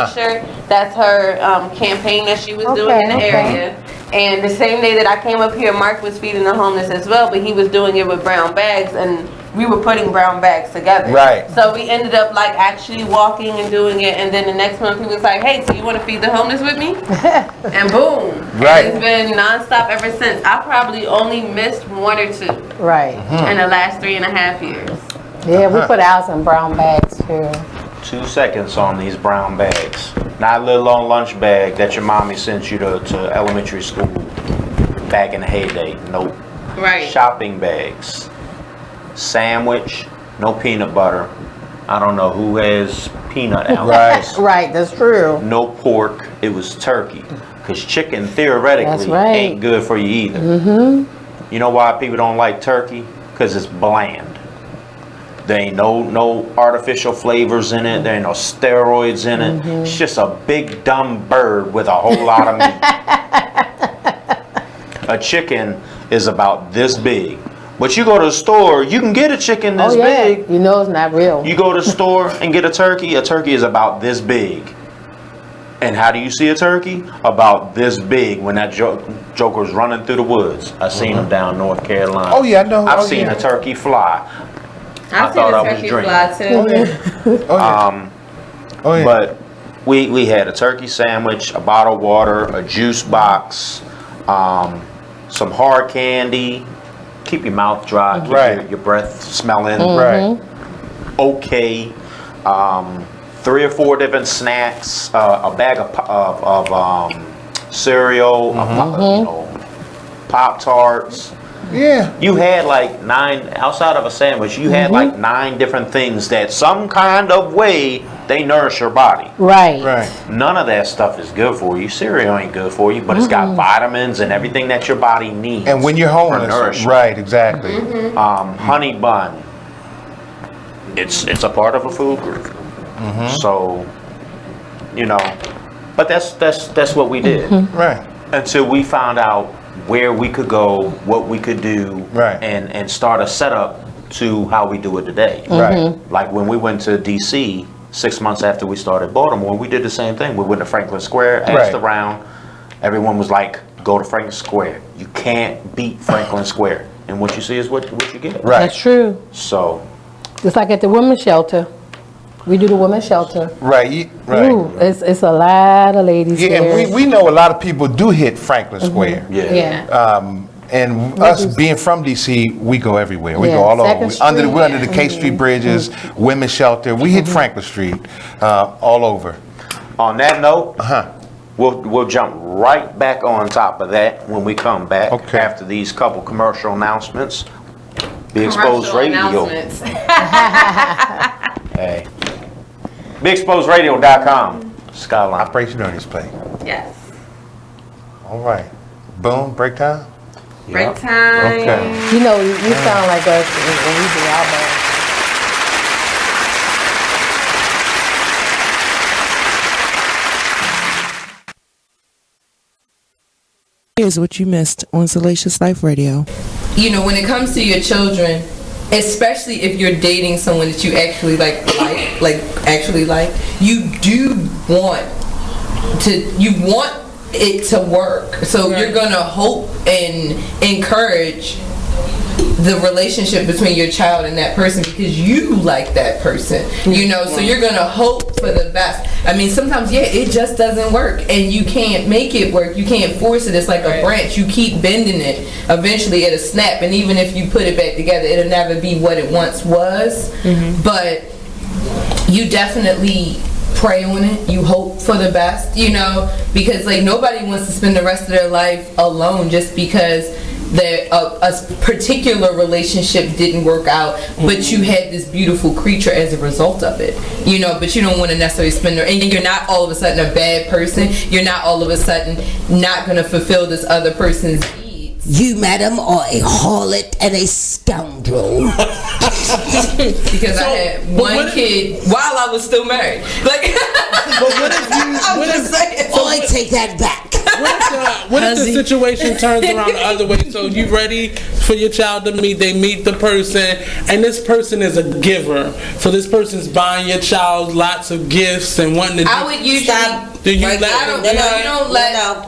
t-shirt. That's her campaign that she was doing in the area. And the same day that I came up here, Mark was feeding the homeless as well, but he was doing it with brown bags, and we were putting brown bags together. Right. So we ended up like actually walking and doing it, and then the next month he was like, hey, so you want to feed the homeless with me? And boom. Right. And it's been nonstop ever since. I probably only missed 1 or 2 Right. in the last 3.5 years. Yeah, we put ours in brown bags too. 2 seconds on these brown bags. Not a little on lunch bag that your mommy sent you to elementary school back in the heyday. Nope. Right. Shopping bags. Sandwich, no peanut butter. I don't know who has peanut allergies. Right, that's true. No pork. It was turkey. Because chicken theoretically That's right. ain't good for you either. You know why people don't like turkey? Because it's bland. There ain't no artificial flavors in it. There ain't no steroids in it. It's just a big dumb bird with a whole lot of meat. A chicken is about this big. But you go to the store, you can get a chicken this big. You know it's not real. You go to the store and get a turkey is about this big. And how do you see a turkey? About this big when that joker's running through the woods. I seen him down North Carolina. Oh yeah, I know. I've seen a turkey fly. I've seen a turkey fly too. But we had a turkey sandwich, a bottle of water, a juice box, some hard candy. Keep your mouth dry, keep your breath smelling. Okay. 3 or 4 different snacks, a bag of cereal, Pop-Tarts. Yeah. You had like 9, outside of a sandwich, you had like 9 different things that some kind of way they nourish your body. Right. None of that stuff is good for you. Cereal ain't good for you, but it's got vitamins and everything that your body needs. And when you're homeless, for nourishment. right, exactly. Honey bun. It's a part of a food group. So, you know, but that's what we did. Right. Until we found out where we could go, what we could do, and start a setup to how we do it today. Right. Like when we went to DC 6 months after we started Baltimore, we did the same thing. We went to Franklin Square, asked around. Everyone was like, go to Franklin Square. You can't beat Franklin Square. And what you see is what you get. Right. That's true. So. Just like at the women's shelter. We do the women's shelter. Right. Right. Ooh, it's a lot of ladies Yeah, there. and we know a lot of people do hit Franklin Square. And us being from DC, we go everywhere. We go all over. We're under the K Street bridges, women's shelter. We hit Franklin Street all over. On that note, we'll jump right back on top of that when we come back after these couple commercial announcements. Be Exposed Radio. Hey. BeExposedRadio.com. Skylyne. Operation Ernie's play. Yes. All right. Boom. Break time? Break time. Okay. You know, you sound like us when we do our band. Here's what you missed on Salacious Life Radio. You know, when it comes to your children, especially if you're dating someone that you actually like, you do want it to work. So you're gonna hope and encourage the relationship between your child and that person because you like that person, you know, so you're gonna hope for the best. I mean, sometimes it just doesn't work and you can't make it work. You can't force it. It's like a branch. You keep bending it, eventually it'll snap, and even if you put it back together, it'll never be what it once was. But you definitely pray on it. You hope for the best, you know, because like nobody wants to spend the rest of their life alone just because a particular relationship didn't work out, but you had this beautiful creature as a result of it, you know. But you don't want to necessarily spend and you're not all of a sudden a bad person. You're not all of a sudden not going to fulfill this other person's needs. You, madam, are a harlot and a scoundrel. Because I had one kid while I was still married. Like, I take that back. What if the situation turns around the other way? So you ready for your child to meet? They meet the person, and this person is a giver. So this person's buying your child lots of gifts and wanting to. I would usually. Do you let?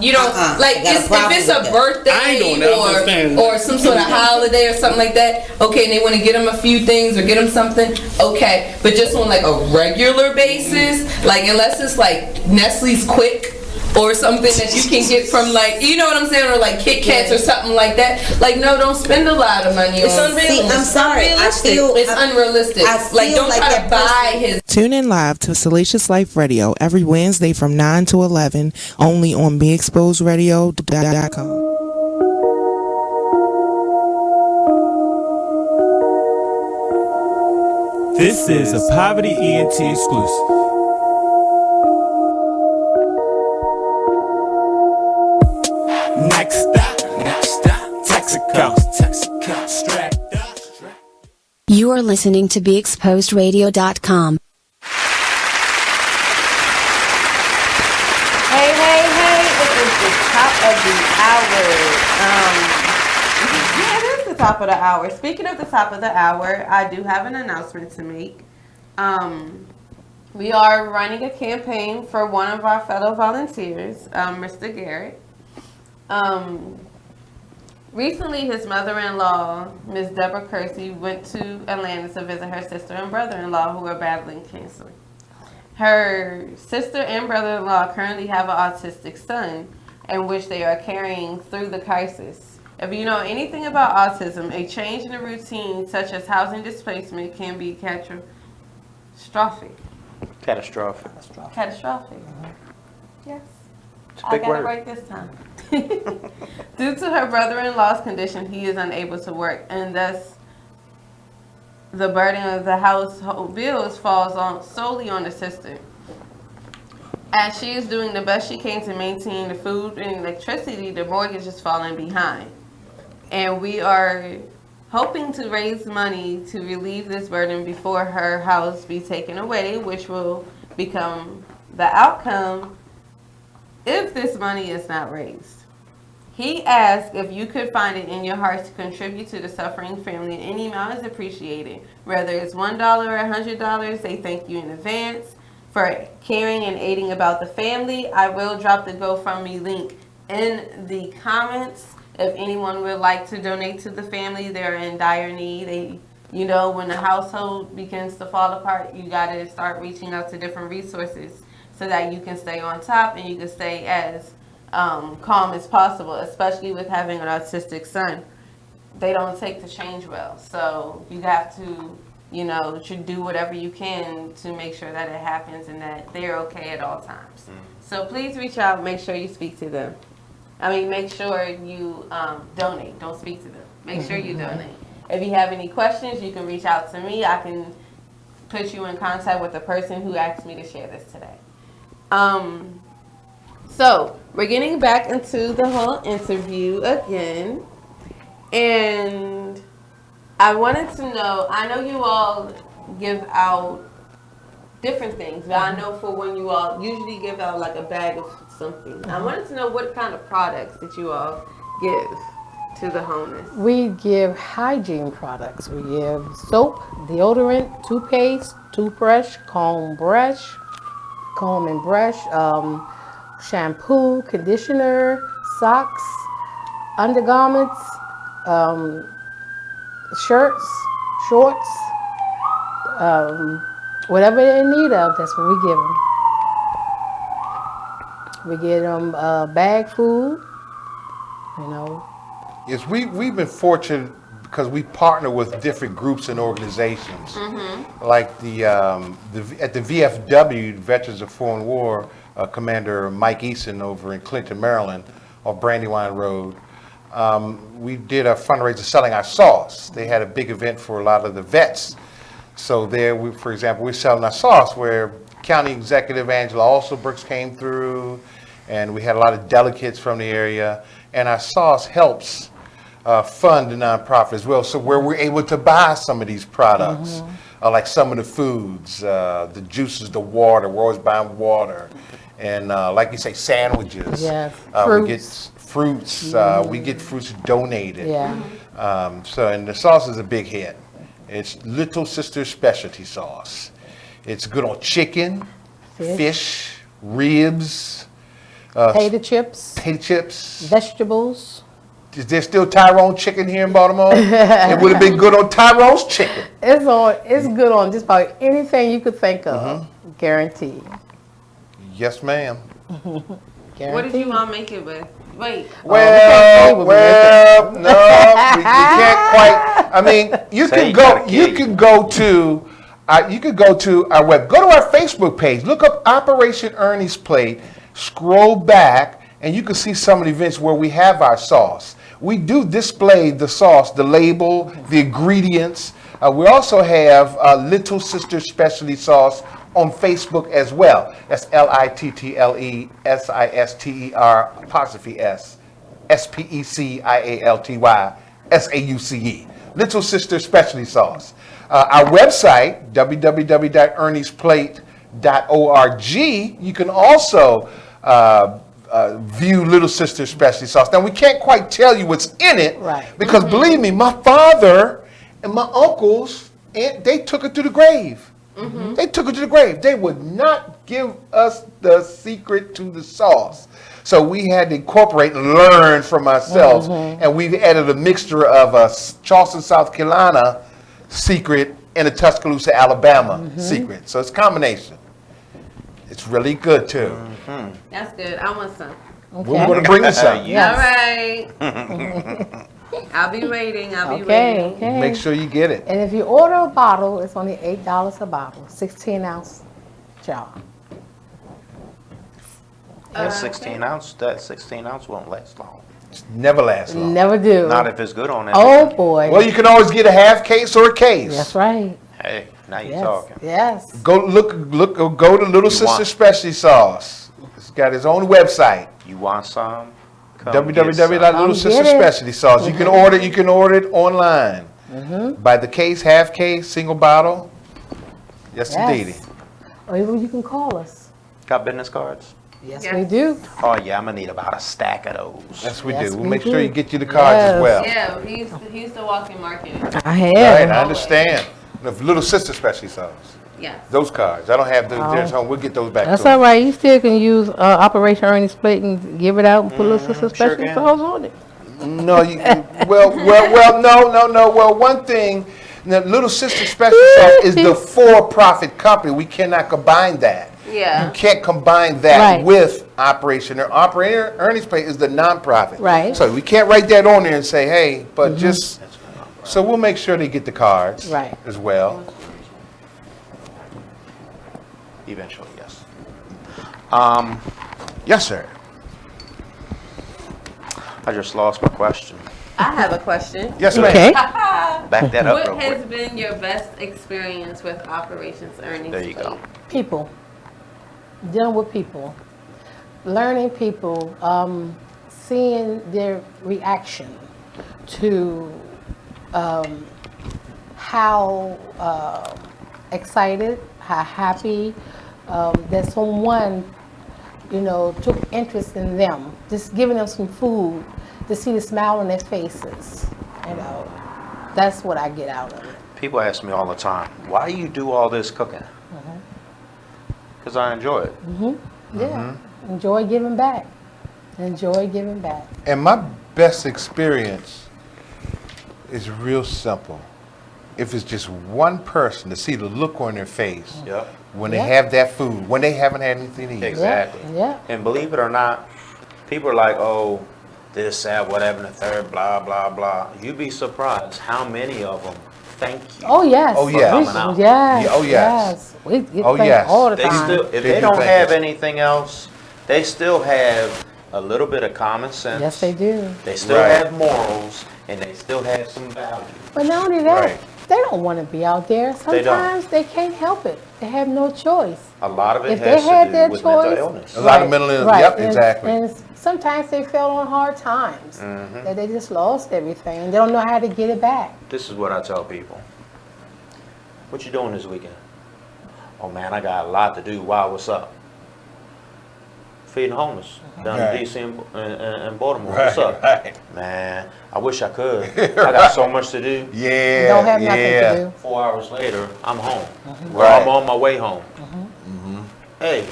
You don't like if it's a birthday or some sort of holiday or something like that. Okay, and they want to get them a few things or get them something. Okay, but just on like a regular basis, like unless it's like Nestle's Quick or something that you can get from like, you know what I'm saying, or like Kit Kats or something like that. Like, no, don't spend a lot of money. It's unrealistic. I'm sorry. It's unrealistic. Like, don't try to buy his. Tune in live to Salacious Life Radio every Wednesday from 9 to 11, only on BeExposedRadio.com. This is a Poverty ENT exclusive. Next stop, Texaco, straight up. You are listening to BeExposedRadio.com. Hey, it is the top of the hour. Yeah, it is the top of the hour. Speaking of the top of the hour, I do have an announcement to make. We are running a campaign for one of our fellow volunteers, Mr. Garrett. Recently, his mother-in-law, Ms. Deborah Kersey, went to Atlanta to visit her sister and brother-in-law who are battling cancer. Her sister and brother-in-law currently have an autistic son, in which they are carrying through the crisis. If you know anything about autism, a change in the routine, such as housing displacement, can be catastrophic. Catastrophic. Yes. It's a I big got word. it right this time. Due to her brother-in-law's condition, he is unable to work, and thus the burden of the household bills falls solely on the sister. As she is doing the best she can to maintain the food and electricity, the mortgage is falling behind. And we are hoping to raise money to relieve this burden before her house be taken away, which will become the outcome if this money is not raised. He asked if you could find it in your heart to contribute to the suffering family. Any amount is appreciated. Whether it's $1 or $100, they thank you in advance for caring and aiding about the family. I will drop the GoFundMe link in the comments. If anyone would like to donate to the family, they're in dire need. When the household begins to fall apart, you got to start reaching out to different resources so that you can stay on top and you can stay as calm as possible, especially with having an autistic son. They don't take the change well. So you have to, do whatever you can to make sure that it happens and that they're okay at all times. So please reach out, make sure you speak to them. Make sure you donate. Don't speak to them. Make sure you donate. If you have any questions, you can reach out to me. I can put you in contact with the person who asked me to share this today. So we're getting back into the whole interview again. And I wanted to know, I know you all give out different things, but I know for when you all usually give out like a bag of something. I wanted to know what kind of products that you all give to the homeless. We give hygiene products. We give soap, deodorant, toothpaste, toothbrush, comb and brush, shampoo, conditioner, socks, undergarments, shirts, shorts, whatever they're in need of, that's what we give them. We give them bag food, Yes, we've been fortunate because we partner with different groups and organizations. Like at the VFW, Veterans of Foreign War, Commander Mike Eason over in Clinton, Maryland, off Brandywine Road. We did a fundraiser selling our sauce. They had a big event for a lot of the vets. So there, for example, we're selling our sauce where County Executive Angela Alsobrooks came through, and we had a lot of delegates from the area. And our sauce helps fund the nonprofit as well. So where we're able to buy some of these products, like some of the foods, the juices, the water. We're always buying water. And like you say, sandwiches. Yes. We get fruits. We get fruits donated. Yeah. And the sauce is a big hit. It's Little Sister specialty sauce. It's good on chicken, fish, ribs, potato chips, vegetables. Is there still Tyrone chicken here in Baltimore? It would have been good on Tyrone's chicken. It's good on just about anything you could think of. Guaranteed. Yes, ma'am. What did you want to make it with? Wait. Well, no, we can't quite. I mean, you could go to our web. Go to our Facebook page. Look up Operation Ernie's Plate. Scroll back, and you can see some of the events where we have our sauce. We do display the sauce, the label, the ingredients. We also have Little Sister Specialty Sauce on Facebook as well. That's LittleSister SpecialtySauce. Little Sister Specialty Sauce. Our website, www.erniesplate.org. You can also view Little Sister Specialty Sauce. Now, we can't quite tell you what's in it, because believe me, my father and my uncles, they took it to the grave. They took it to the grave. They would not give us the secret to the sauce. So we had to incorporate and learn from ourselves. And we've added a mixture of a Charleston, South Carolina secret and a Tuscaloosa, Alabama secret. So it's a combination. It's really good too. That's good. I want some. We're going to bring you some. All right. I'll be waiting. I'll be waiting. Okay. Make sure you get it. And if you order a bottle, it's only $8 a bottle, 16-ounce jar. That 16 ounce won't last long. Never lasts long. Never do. Not if it's good on that. Oh boy. Well, you can always get a half case or a case. That's right. Hey, now you're talking. Yes. Go to Little Sister Specialty Sauce. It's got its own website. You want some? www.littlesisterspecialty sauce. You can order it online. By the case, half case, single bottle. Yes, indeed. Or even you can call us. Got business cards? Yes, we do. Oh yeah, I'm gonna need about a stack of those. Yes, we do. We'll make sure you get you the cards as well. Yeah, he used to walk in marketing. I have. Right, I understand. The Little Sister Specialty Sauce. Yes. Those cards. I don't have theirs home. We'll get those back. That's to all right. You still can use Operation Ernie's Plate and give it out and put Little Sister Specialty Sauce on it. No, no. Well, one thing, the Little Sister Specialty Sauce is the for-profit company. We cannot combine that. Yeah. You can't combine that with Operation Ernie. Operation Ernie's Plate is the nonprofit. Right. So we can't write that on there and say, hey, but just. So we'll make sure they get the cards as well. Eventually, yes. Yes, sir. I just lost my question. I have a question. Yes, ma'am. Okay. Back that up real What has quick. been your best experience with Operations Ernie's There you go. People. Dealing with people. Learning people. Seeing their reaction to how excited, how happy that someone, took interest in them. Just giving them some food to see the smile on their faces. That's what I get out of it. People ask me all the time, why do you do all this cooking? Because I enjoy it. Yeah. Enjoy giving back. Enjoy giving back. And my best experience is real simple. If it's just one person to see the look on their face when they have that food, when they haven't had anything to eat. Exactly. Yeah. And believe it or not, people are like, oh, this, that, whatever, and the third, blah, blah, blah. You'd be surprised how many of them thank you. Oh, yes. Oh, yes. For coming out. Yes. Oh, yes. We get Oh, thanked yes. all the They time. still, if they don't have anything else, they still have a little bit of common sense. Yes, they do. They still have morals, and they still have some value. But not only that, they don't want to be out there. They don't. Sometimes they can't help it. They have no choice. A lot of it If they has had to their do with choice, mental illness. A lot of mental illness. Yep, exactly. And sometimes they fell on hard times. That they just lost everything. They don't know how to get it back. This is what I tell people. What you doing this weekend? Oh man, I got a lot to do. Wow, what's up? feeding homeless down Right. in D.C. and Baltimore. Right, What's up? right. Man, I wish I could. I got so much to do. Yeah, Don't have nothing to do. 4 hours later, I'm home. Or Right. I'm on my way home. Hey,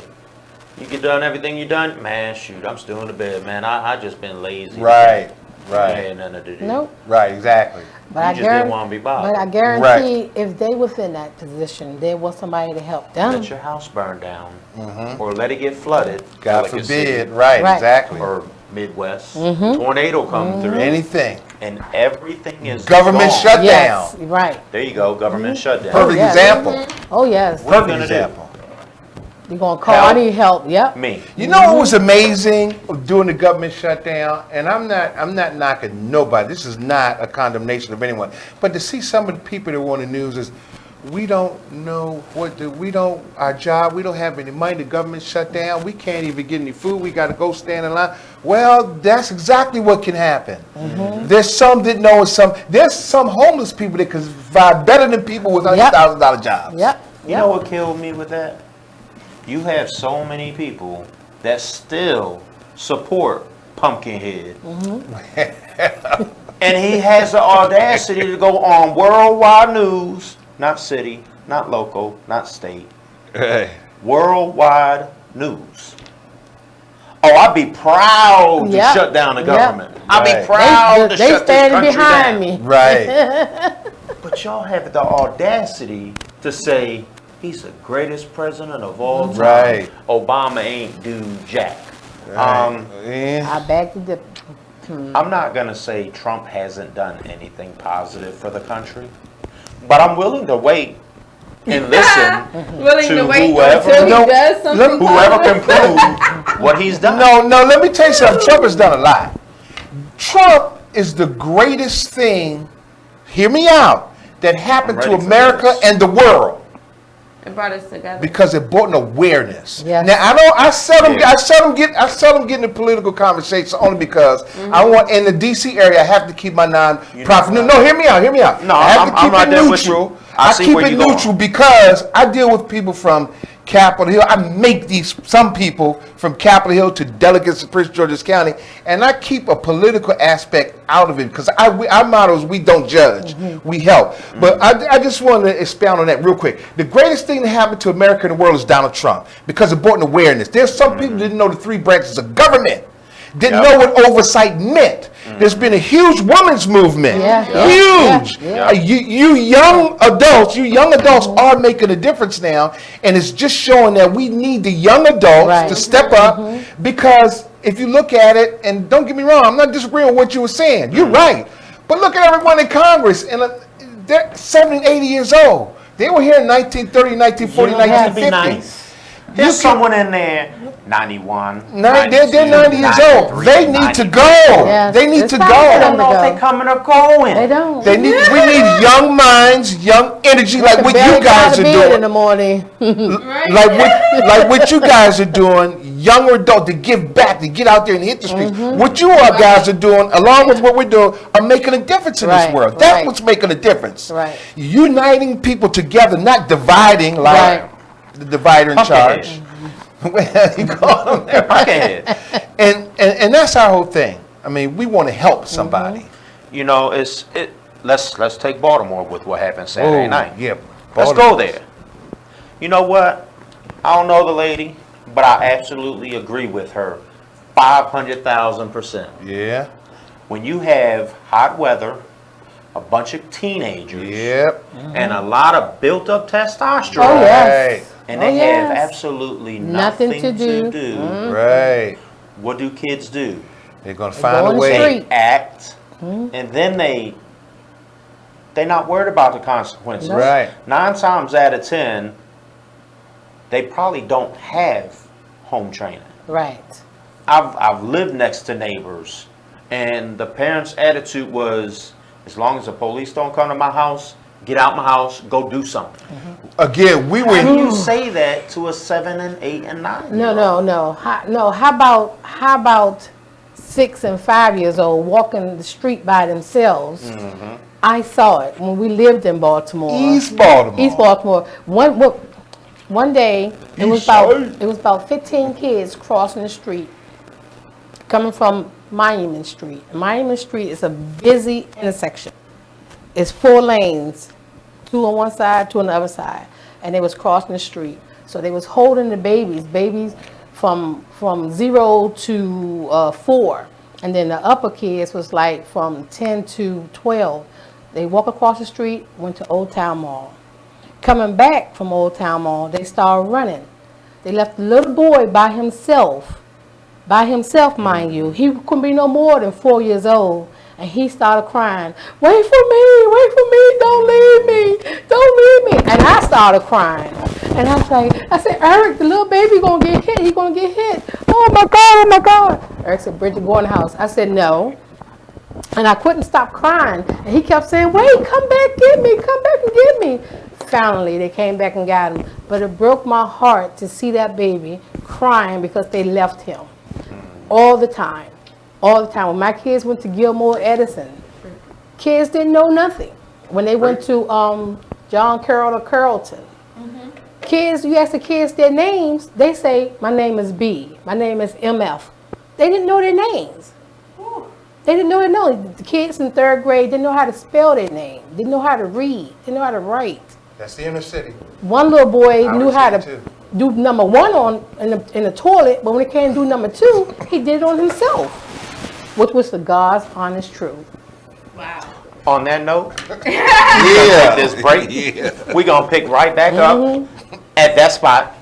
you get done everything you done? Man, shoot, I'm still in the bed, man. I just been lazy. Right, I right. ain't nothing to do. Nope. Right, exactly. But I You just didn't want to be bothered. But I guarantee if they was in that position, there was somebody to help them. Let your house burn down, or let it get flooded. God like a forbid. city. Right, exactly. Or Midwest, Mhm. tornado come through. Anything. And everything is Government gone. shutdown. Yes, right. There you go, government shutdown. Perfect yes. example. Oh yes. What are you gonna example. You gonna call? I need help. Yep. Me. You know what was amazing during the government shutdown? And I'm not knocking nobody. This is not a condemnation of anyone. But to see some of the people that were on the news is, we don't know our job, we don't have any money, the government shut down, we can't even get any food, we gotta go stand in line. Well, that's exactly what can happen. There's some that know there's some homeless people that can survive better than people with $100,000 jobs. Yep. You know what killed me with that? You have so many people that still support Pumpkinhead. And he has the audacity to go on worldwide news, not city, not local, not state, worldwide news. Oh, I'd be proud to shut down the government. I'd be proud to shut this country down. Me. Right. But y'all have the audacity to say he's the greatest president of all time. Right. Obama ain't do jack. I beg to differ. I'm not going to say Trump hasn't done anything positive for the country, but I'm willing to wait and listen to whoever can prove what he's done. No, let me tell you something. Trump has done a lot. Trump is the greatest thing, hear me out, that happened to America and the world. It brought us together. Because it brought an awareness. Yes. Now I seldom get into political conversations only because I want in the DC area I have to keep my non-profit. No, hear me out. No, I have to keep right it there with neutral. you. I see keep where it you're neutral going. because I deal with people from Capitol Hill. I make some people from Capitol Hill to delegates of Prince George's County, and I keep a political aspect out of it because our motto is we don't judge, we help. But I just want to expound on that real quick. The greatest thing that happened to America and the world is Donald Trump because it brought an awareness. There's some people that didn't know the three branches of government. Didn't know what oversight meant. There's been a huge women's movement. Huge. You young adults are making a difference now, and it's just showing that we need the young adults to step up because if you look at it, and don't get me wrong, I'm not disagreeing with what you were saying. You're right. But look at everyone in Congress, and they're 70, 80 years old. They were here in 1930, 1940, 1950. There's someone in there, 91. They're 90 years old. They need to go. Yes. They need to go. I don't know if they're coming or going. They don't. We need young minds, young energy, like what you guys are doing. In the morning. like what you guys are doing, younger adult to give back, to get out there and hit the streets. What you all guys are doing, along with what we're doing, are making a difference in this world. That's what's making a difference. Right. Uniting people together, not dividing like the divider in charge. You call them there. And that's our whole thing. I mean, we want to help somebody. You know, let's take Baltimore with what happened Saturday night. Yeah, let's go there. You know what? I don't know the lady, but I absolutely agree with her 500,000%. Yeah. When you have hot weather, a bunch of teenagers, and a lot of built-up testosterone. Oh, yes. And they have absolutely nothing to do. Right. What do kids do? They're going to find a way. They act, and then they're not worried about the consequences. Right. 9 times out of 10, they probably don't have home training. Right. I've lived next to neighbors, and the parents' attitude was, as long as the police don't come to my house, get out my house, go do something. Again, we were. How do you say that to a 7 and 8 and 9? No. How about 6 and 5 years old walking the street by themselves? I saw it when we lived in Baltimore. East Baltimore. East Baltimore. One day, it was about 15 kids crossing the street, coming from Monument Street. Monument Street is a busy intersection. It's 4 lanes, 2 on one side, 2 on the other side, and they was crossing the street. So they was holding the babies from 0 to 4, and then the upper kids was like from 10 to 12. They walk across the street, went to Old Town Mall. Coming back from Old Town Mall, they started running. They left the little boy by himself, mind you. He couldn't be no more than 4 years old, and he started crying, wait for me, don't leave me. And I started crying. And I said, Eric, the little baby gonna get hit, he gonna get hit. Oh my God. Eric said, Bridgett, go in the house. I said, no. And I couldn't stop crying. And he kept saying, wait, come back and get me. Finally, they came back and got him. But it broke my heart to see that baby crying because they left him. All the time. When my kids went to Gilmore Edison, kids didn't know nothing. When they went to John Carroll or Carrollton, kids, you ask the kids their names, they say, my name is B, my name is MF. They didn't know their names. They didn't know their names. The kids in 3rd grade didn't know how to spell their name, didn't know how to read, didn't know how to write. That's the inner city. One little boy knew how to do number 1 in the toilet, but when it came to do number 2, he did it on himself, which was the God's honest truth. Wow. On that note, we're gonna take this break. We're gonna pick right back up at that spot.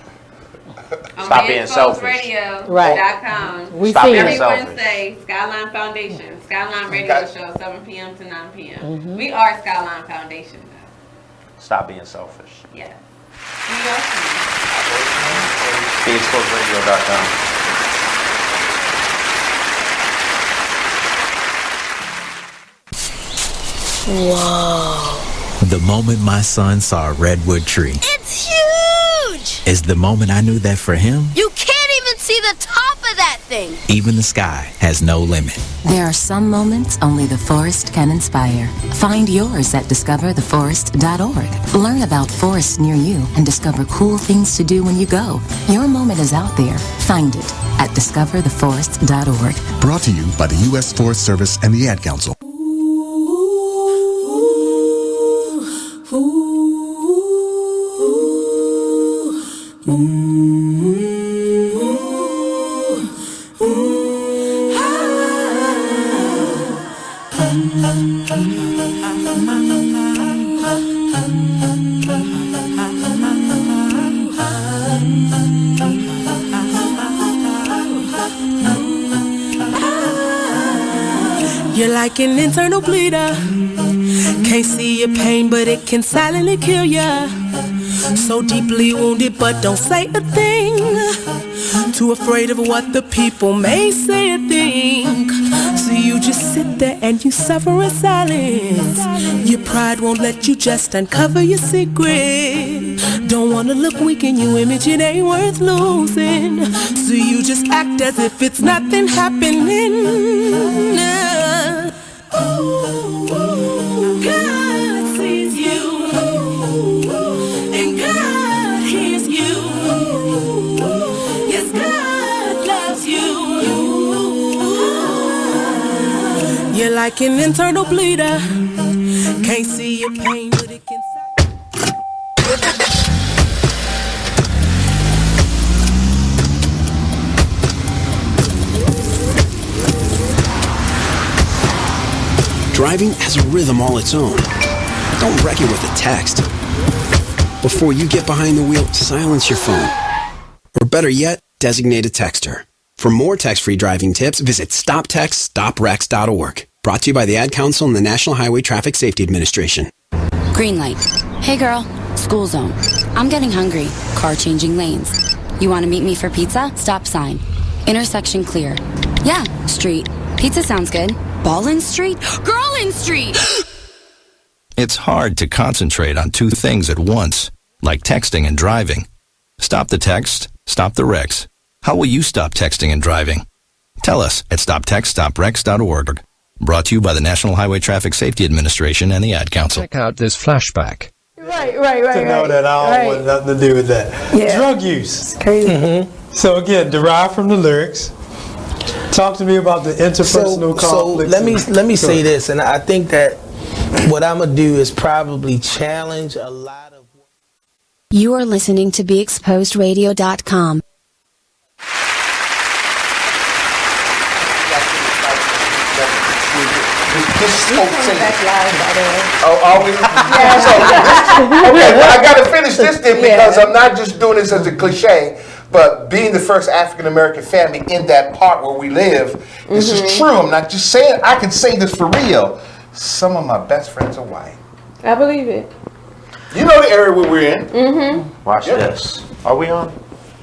Stop being selfish. Radio.com. Stop being selfish. Every Wednesday, Skylyne Foundation, Skylyne Radio Show, 7 p.m. to 9 p.m. We are Skylyne Foundation, though. Stop being selfish. Yeah. BeExposedRadio.com. Whoa. The moment my son saw a redwood tree It's huge! is the moment I knew that for him, You can't even see the top of that thing! even the sky has no limit. There are some moments only the forest can inspire. Find yours at discovertheforest.org. Learn about forests near you and discover cool things to do when you go. Your moment is out there. Find it at discovertheforest.org. Brought to you by the U.S. Forest Service and the Ad Council. You're like an internal bleeder. Can't see your pain, but it can silently kill ya. So deeply wounded, but don't say a thing. Too afraid of what the people may say or think. So you just sit there and you suffer in silence. Your pride won't let you just uncover your secret. Don't wanna look weak in your image, it ain't worth losing. So you just act as if it's nothing happening. God sees you, and God hears you. Yes, God loves you. You're like an internal bleeder. Can't see your pain, but it can. Driving has a rhythm all its own. Don't wreck it with a text. Before you get behind the wheel, silence your phone. Or better yet, designate a texter. For more text-free driving tips, visit stoptextstoprex.org. Brought to you by the Ad Council and the National Highway Traffic Safety Administration. Green light. Hey girl, school zone. I'm getting hungry. Car changing lanes. You want to meet me for pizza? Stop sign. Intersection clear. Yeah, street. Pizza sounds good. Ballin Street? Girlin Street! It's hard to concentrate on two things at once, like texting and driving. Stop the text, stop the wrecks. How will you stop texting and driving? Tell us at stoptextstoprex.org. Brought to you by the National Highway Traffic Safety Administration and the Ad Council. Check out this flashback. Right. To know that I don't want nothing to do with that. Yeah. Drug use. It's crazy. So again, derived from the lyrics. Talk to me about the interpersonal conflict. So let me say this, and I think that what I'm gonna do is probably challenge a lot of. You are listening to BeExposedRadio.com. Oh, are we? Okay, well, I got to finish this then because I'm not just doing this as a cliche, but being the first African American family in that part where we live, this is true. I'm not just saying. I can say this for real. Some of my best friends are white. I believe it. You know the area where we're in. Watch this. Are we on?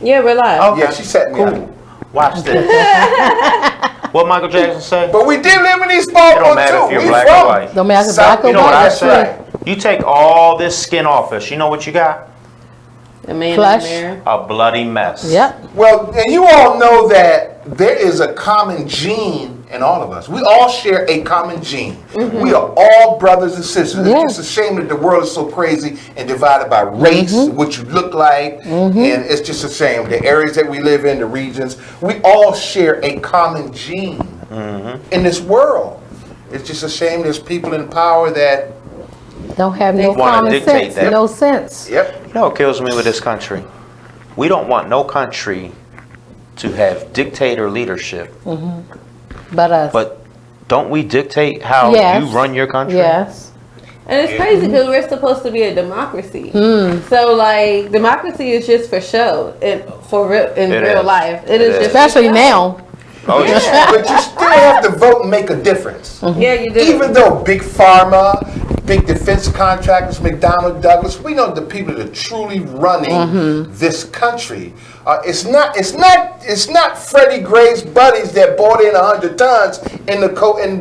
Yeah, we're live. Oh, yeah, she set me up. Watch this. What Michael Jackson say? But we did live in these small It don't matter if you're black or white. Don't matter if black or You know what I white. say? You take all this skin off us. You know what you got? The man Flush. in the mirror. A bloody mess. Yep. Well, and you all know that there is a common gene in all of us. We all share a common gene. We are all brothers and sisters. It's just a shame that the world is so crazy and divided by race, what you look like, and it's just a shame. The areas that we live in, the regions, we all share a common gene in this world. It's just a shame there's people in power that don't have no common sense. No sense. Yep. You know what kills me with this country? We don't want no country to have dictator leadership. But us. But don't we dictate how you run your country? Yes. And it's crazy because we're supposed to be a democracy. So like democracy is just for show. For real in real life. It is just especially now. Oh, yeah. But you still have to vote and make a difference. Yeah, you do. Even though big pharma, big defense contractors, McDonnell Douglas, we know the people that are truly running this country. It's not Freddie Gray's buddies that bought in 100 tons in the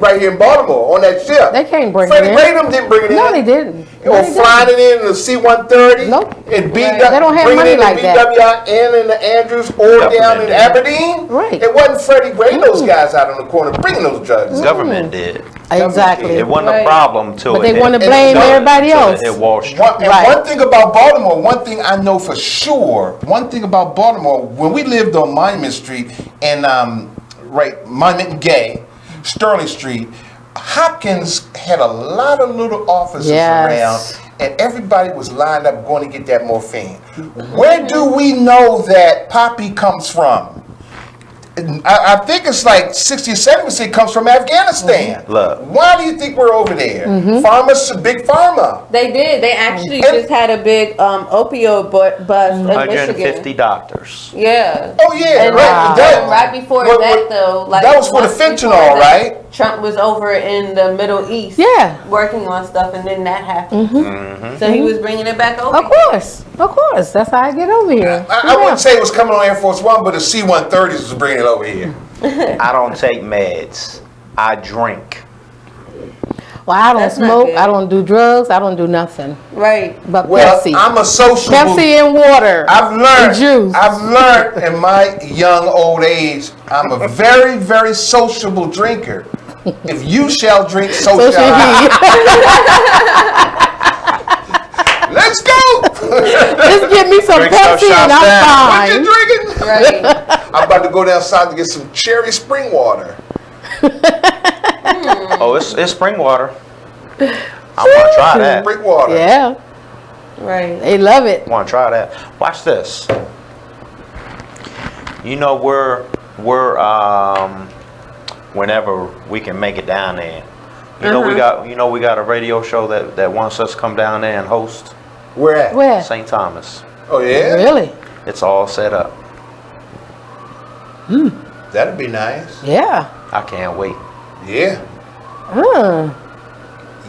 right here in Baltimore on that ship. They can't bring Freddie it in. Gray them didn't bring it in. No, they didn't. Or flying it in the C-130. Nope. And They don't have money like that. BWI in the Andrews or down in Aberdeen. Right. It wasn't Freddie Gray, those guys out on the corner bringing those drugs. Government did. Exactly. It wasn't a problem till But they it want to blame everybody else. It washed. One thing about Baltimore, one thing I know for sure, one thing about Baltimore, when we lived on Monument Street and Monument and Gay, Sterling Street, Hawkins had a lot of little offices around, and everybody was lined up going to get that morphine. Where do we know that poppy comes from? I think it's like 60 or 70% comes from Afghanistan. Look. Why do you think we're over there? Farmers, big pharma. They did. They actually just had a big opioid bust in 150 Michigan. doctors. Yeah. Oh yeah, And right before that though, like that was for the months before fentanyl, that, right? Trump was over in the Middle East, working on stuff, and then that happened. So he was bringing it back over. Of course. That's how I get over here. I wouldn't say it was coming on Air Force One, but the C-130s was bringing it over here. I don't take meds. I drink. Well, I don't smoke. I don't do drugs. I don't do nothing. Right. But Well, Pepsi. I'm a sociable. Pepsi and water. I've learned. And juice. I've learned in my young old age. I'm a very, very sociable drinker. If you shall drink, so shall I. Let's go. Just give me some Pepsi and I'm fine. What you drinking? Right. I'm about to go downstairs to get some cherry spring water. Oh, it's spring water. I want to try that. Spring water. Yeah. Right. They love it. Want to try that? Watch this. You know we're whenever we can make it down there. You know we got a radio show that wants us to come down there and host. Where at? Where? St. Thomas. Oh yeah. Really? It's all set up. That'd be nice. Yeah. I can't wait. Yeah.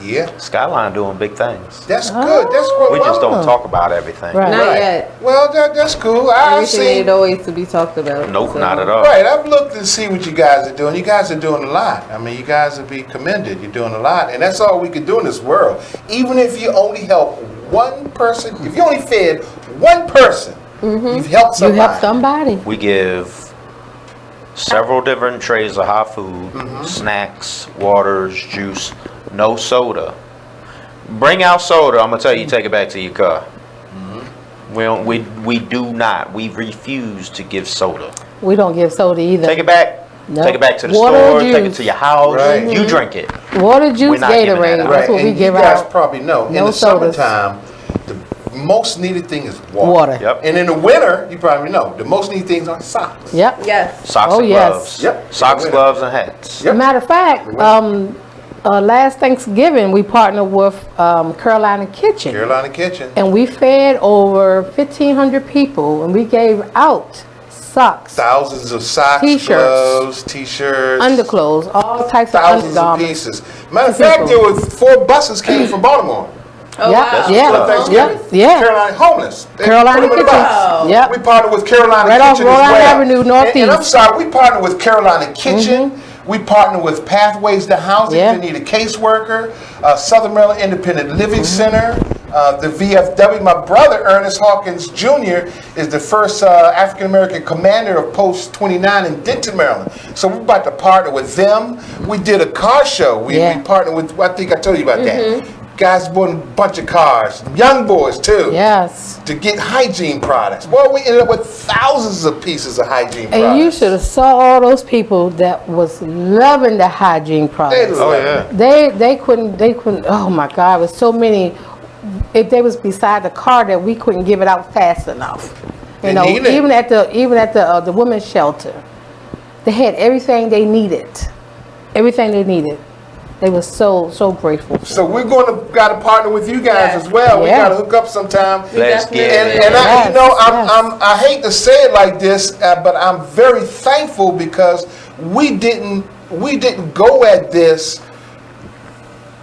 Yeah. Skylyne doing big things. That's good. That's what We just don't talk about everything. Right. Not yet. Well, that's cool. I've Everything seen. ain't always to be talked about. Nope, so. not at all. Right, I've looked and see what you guys are doing. You guys are doing a lot. I mean, you guys will be commended. You're doing a lot, and that's all we can do in this world. Even if you only help one person, if you only fed one person, you've helped somebody. You help somebody. We give several different trays of hot food, snacks, waters, juice, no soda. Bring out soda. I'm gonna tell you, take it back to your car. We do not. We refuse to give soda. We don't give soda either. Take it back. Nope. Take it back to the Water store. juice. Take it to your house. Right. You drink it. Water, juice, We're not giving Gatorade. that out. That's what we and give you guys out. probably know. No In the sodas. summertime, the most needed thing is water. Water. Yep. And in the winter, you probably know, the most needed things are socks. Yep. Yes. Socks Oh, and yes. gloves. Yep. Socks, gloves, and hats. Matter of fact, last Thanksgiving we partnered with Carolina Kitchen. Carolina Kitchen. And we fed over 1,500 people, and we gave out socks, Thousands of socks, T-shirts, gloves, T-shirts, underclothes, all types thousands of of undergarments. pieces. Matter of fact, there were 4 buses came from Baltimore. Oh, Yeah, wow. yeah. Carolina homeless. They Carolina put them in the Kitchen. bus. Yep. We partnered with Carolina Right off Kitchen Rhode as Island well. Avenue, Northeast. And I'm sorry, we partnered with Carolina Kitchen. We partnered with Pathways to Housing. Yeah. If you need a caseworker, Southern Maryland Independent Living Center, the VFW. My brother, Ernest Hawkins Jr., is the first African-American commander of Post 29 in Denton, Maryland. So we're about to partner with them. We did a car show. We partnered with, I think I told you about that. Guys bought a bunch of cars, young boys too. Yes. To get hygiene products. Well, we ended up with thousands of pieces of hygiene products. And you should have saw all those people that was loving the hygiene products. They couldn't. Oh my God, it was so many. If they was beside the car that we couldn't give it out fast enough. You know, even at the women's shelter, they had everything they needed. Everything they needed. They were so grateful. So we're got to partner with you guys as well. We got to hook up sometime. Let's get it. And I hate to say it like this, but I'm very thankful because we didn't go at this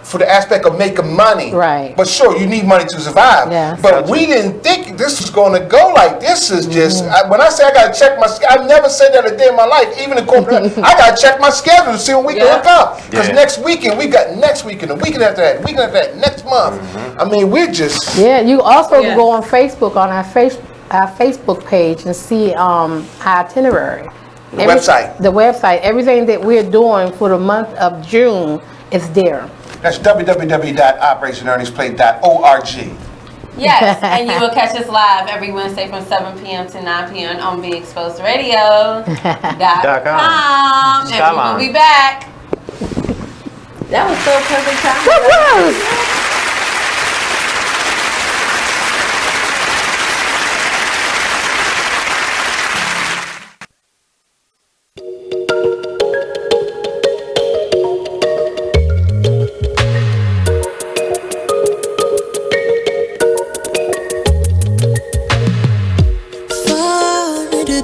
for the aspect of making money. Right. But sure, you need money to survive. Yes. But we didn't think this was going to go like this. Is just when I say I got to check my. I've never said that a day in my life. Even in corporate, I got to check my schedule to see when we can hook up. Because next weekend we got next weekend, the weekend after that, weekend after that, next month. I mean, we're just. Yeah, you also can go on Facebook on our Facebook page and see our itinerary. The website. The website. Everything that we're doing for the month of June is there. That's www.operationearningsplay.org. Yes, and you will catch us live every Wednesday from 7 p.m. to 9 p.m. on BeExposedRadio.com. And we will be back. That was so perfect timing.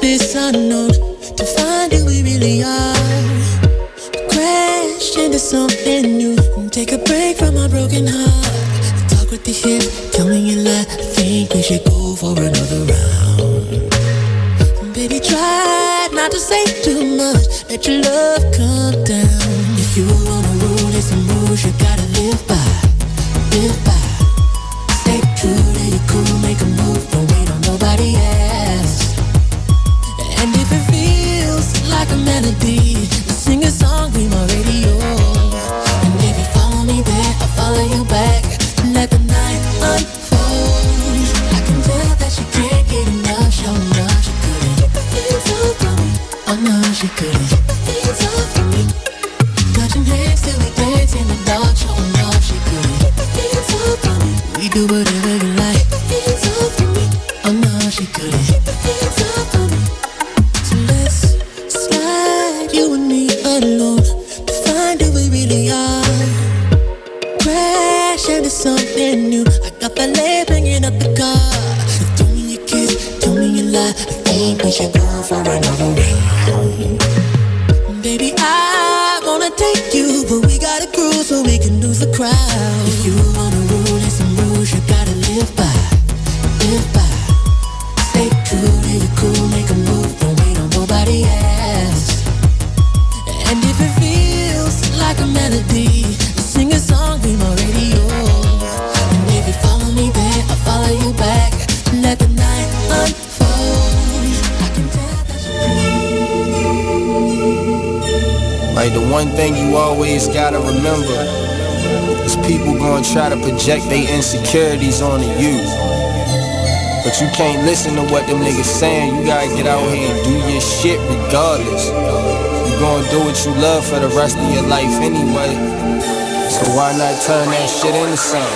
This unknown to find who we really are. Crash into something new. Take a break from my broken heart. Talk with the hip, tell me you lie. I think we should go for another round. Baby, try not to say too much. Let your love come down. If you wanna rule, there's some rules you gotta live by. Live by. Stay true to your cool, make a move. Don't wait on nobody else. And if it feels like a melody, sing a song, be my radio. And if you follow me there, I'll follow you back. Let the night unfold. I can tell that she can't get enough. Show enough, she couldn't keep the hands off from me. Oh no, she couldn't keep the hands off from me. Touching hands till we dance in the dark. Show enough, she couldn't keep the hands off from me. We do whatever you like. Keep the hands off from me. Oh no, she couldn't keep the hands off from me. You and me alone to find who we really are. Crash into something new. I got ballet bringing up the car. Tell me you kiss, tell me you lie. I think we should go for another round. Baby, I wanna take you, but we gotta groove so we can lose the crowd. If you wanna rule, there's some rules you gotta live by. Live by. Stay true to your cool, make a move. Don't wait on nobody else. And if it feels like a melody, sing a song, be my radio. And if you follow me there, I'll follow you back. Let the night unfold. I can tell that Like the one thing you always gotta remember is people gonna try to project their insecurities onto you. But you can't listen to what them niggas saying. You gotta get out here and do your shit regardless. You gonna do what you love for the rest of your life anyway. So why not turn that shit into something?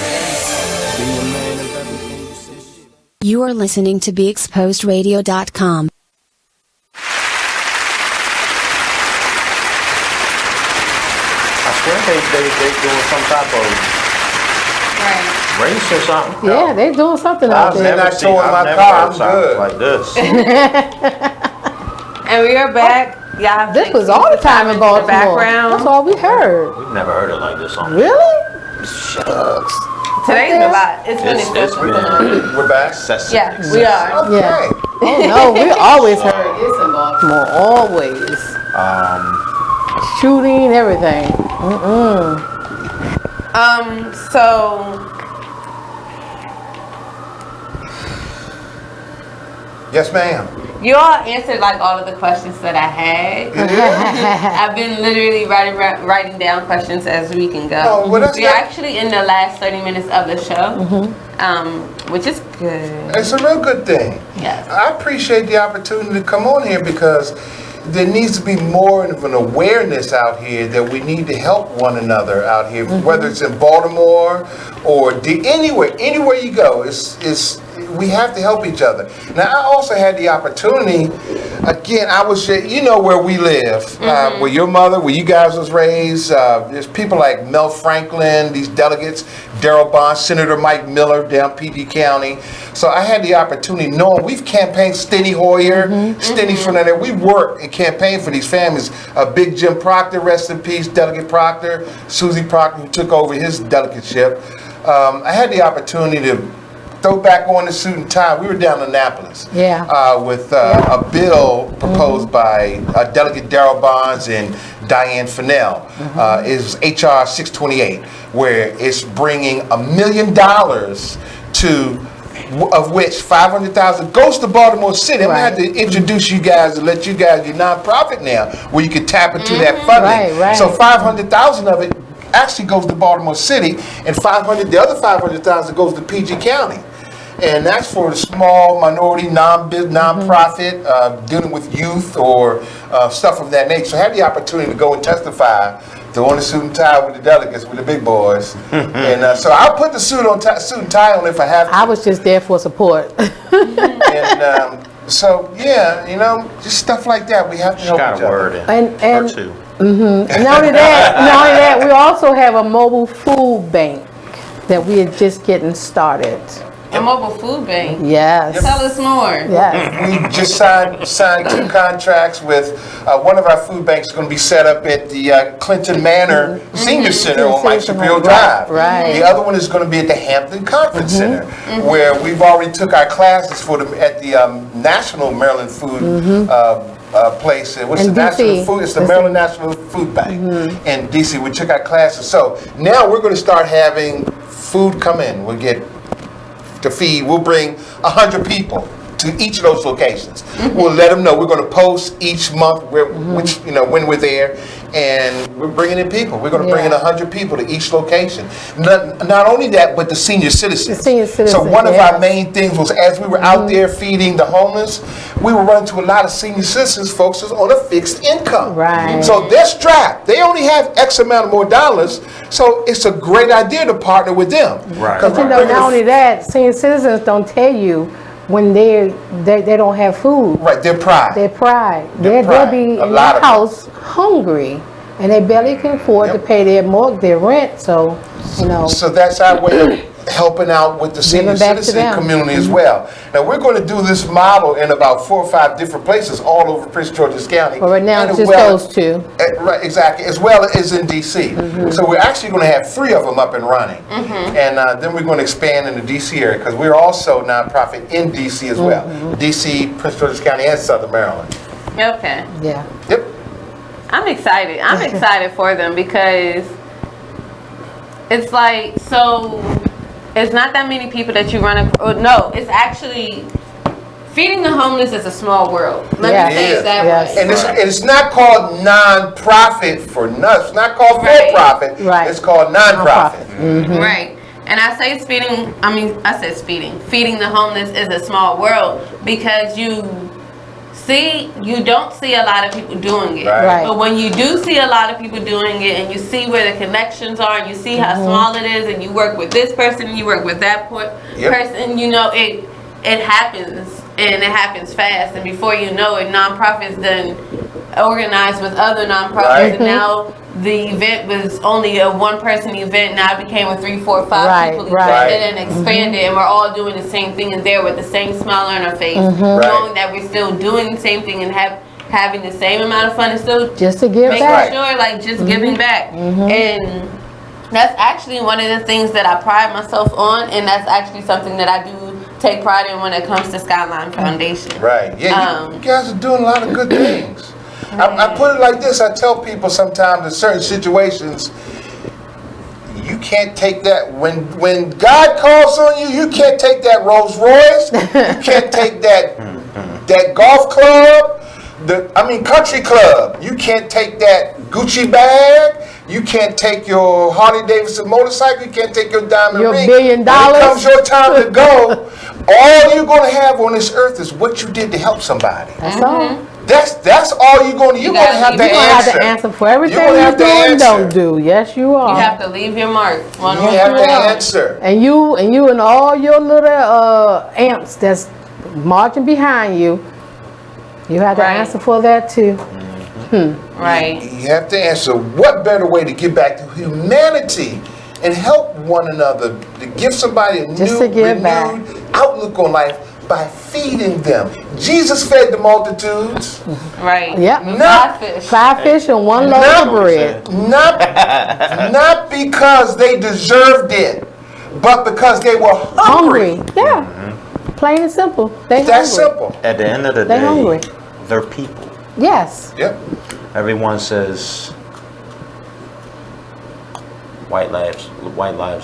Be a man of everything you say. You are listening to BeExposedRadio.com. I swear they doing some type of race or something. Yeah, they doing something out there. I've never heard something like this. And we are back. Y'all, this was all the time in Baltimore. Background. That's all we heard. We've never heard it like this on. Really? Shucks. Today's a lot. It's been expensive. We're back? Yeah, we are. Okay. Yeah. Oh no, we always heard this in Baltimore. Always. Shooting, everything. So Yes, ma'am. you all answered like all of the questions that I had. I've been literally writing down questions as we can go. Oh, well, that's We're actually in the last 30 minutes of the show, which is good. It's a real good thing. Yes. I appreciate the opportunity to come on here because there needs to be more of an awareness out here that we need to help one another out here, whether it's in Baltimore or anywhere you go. We have to help each other. Now, I also had the opportunity, again, I was, where we live, where your mother, where you guys was raised. There's people like Mel Franklin, these delegates, Darrell Bond, Senator Mike Miller down PD County. So I had the opportunity, knowing we've campaigned, Steny Hoyer, Steny's from there. We worked and campaigned for these families. Big Jim Proctor, rest in peace, Delegate Proctor, Susie Proctor, who took over his delegateship. I had the opportunity to throw back on the suit and tie. We were down in Annapolis with a bill proposed by Delegate Darrell Bonds and Diane Fennell. It was HR 628, where it's bringing $1 million of which $500,000 goes to Baltimore City. I'm gonna have to introduce you guys and let you guys your nonprofit now, where you can tap into that funding. So $500,000 of it actually goes to Baltimore City, and the other $500,000 goes to PG County. And that's for the small minority non-profit dealing with youth or stuff of that nature. So I had the opportunity to go and testify, to on the suit and tie with the delegates, with the big boys. And so I'll put the suit and tie on if I have to. I was just there for support. And so, just stuff like that. We have to help each other. And not only that, we also have a mobile food bank that we are just getting started. A mobile food bank? Yes. Tell us more. Yes. We just signed 2 contracts with one of our food banks is going to be set up at the Clinton Manor Senior Center on Mike Shapiro Drive. Right. The other one is going to be at the Hampton Conference Center, where we've already took our classes for them at the National Maryland Food place. What's the National Food? It's the Maryland National Food Bank in DC. We took our classes. So now we're going to start having food come in. We'll get to feed. We'll bring 100 people to each of those locations. We'll let them know. We're going to post each month when we're there, and we're bringing in people. We're going to bring in 100 people to each location. Not only that, but the senior citizens. So one of our main things was, as we were out there feeding the homeless, we were running to a lot of senior citizens, folks who's on a fixed income. Right. So they're strapped. They only have X amount of more dollars. So it's a great idea to partner with them. Right. But not only that, senior citizens don't tell you when they don't have food. Right, their pride. They'll be in their house hungry, and they barely can afford to pay their mortgage, their rent. So, So that's our way of helping out with the senior citizen community as well. Now we're going to do this model in about 4 or 5 different places all over Prince George's County. But right now it's just those 2. Right, exactly, as well as in DC. So we're actually going to have 3 of them up and running. And then we're going to expand in the DC area, because we're also a nonprofit in DC as well. DC, Prince George's County, and Southern Maryland. Okay. Yeah. Yep. I'm excited. I'm excited for them because it's like, so it's not that many people that you run across. No, it's actually feeding the homeless is a small world. Let me say it that way. And it's not called non-profit for nuts. It's not called for-profit. Right. It's called non-profit. Right. And I say feeding the homeless is a small world because you don't see a lot of people doing it. Right. But when you do see a lot of people doing it and you see where the connections are and you see how small it is and you work with this person and you work with that person, you know, it happens and it happens fast. And before you know it, nonprofits then organized with other nonprofits and now the event was only a one-person event. Now it became a 3, 4, 5 people event and expanded, and we're all doing the same thing and there with the same smile on our face, knowing that we're still doing the same thing and having the same amount of fun and still just to give making back. sure, like just giving back. And that's actually one of the things that I pride myself on, and that's actually something that I do take pride in when it comes to Skylyne Foundation. Right. Yeah, you guys are doing a lot of good things. I put it like this. I tell people sometimes in certain situations, you can't take that. When God calls on you, you can't take that Rolls Royce. You can't take that golf club. Country club. You can't take that Gucci bag. You can't take your Harley Davidson motorcycle. You can't take your diamond ring. $1 billion. When it comes your time to go, all you're going to have on this earth is what you did to help somebody. That's all. That's all you're going to. You're going to have to answer. You're going to have to answer for everything you do and don't do. Yes, you are. You have to leave your mark. You have to answer. And you and all your little amps that's marching behind you, you have to answer for that too. Right. You have to answer. What better way to give back to humanity and help one another, to give somebody a new, renewed outlook on life by feeding them. Jesus fed the multitudes. Right. Yep. Five fish and 1 loaf of bread. Not because they deserved it, but because they were hungry. Yeah. Plain and simple. That's simple. At the end of the They're day, hungry. they're people. Yes. Yep. Everyone says white lives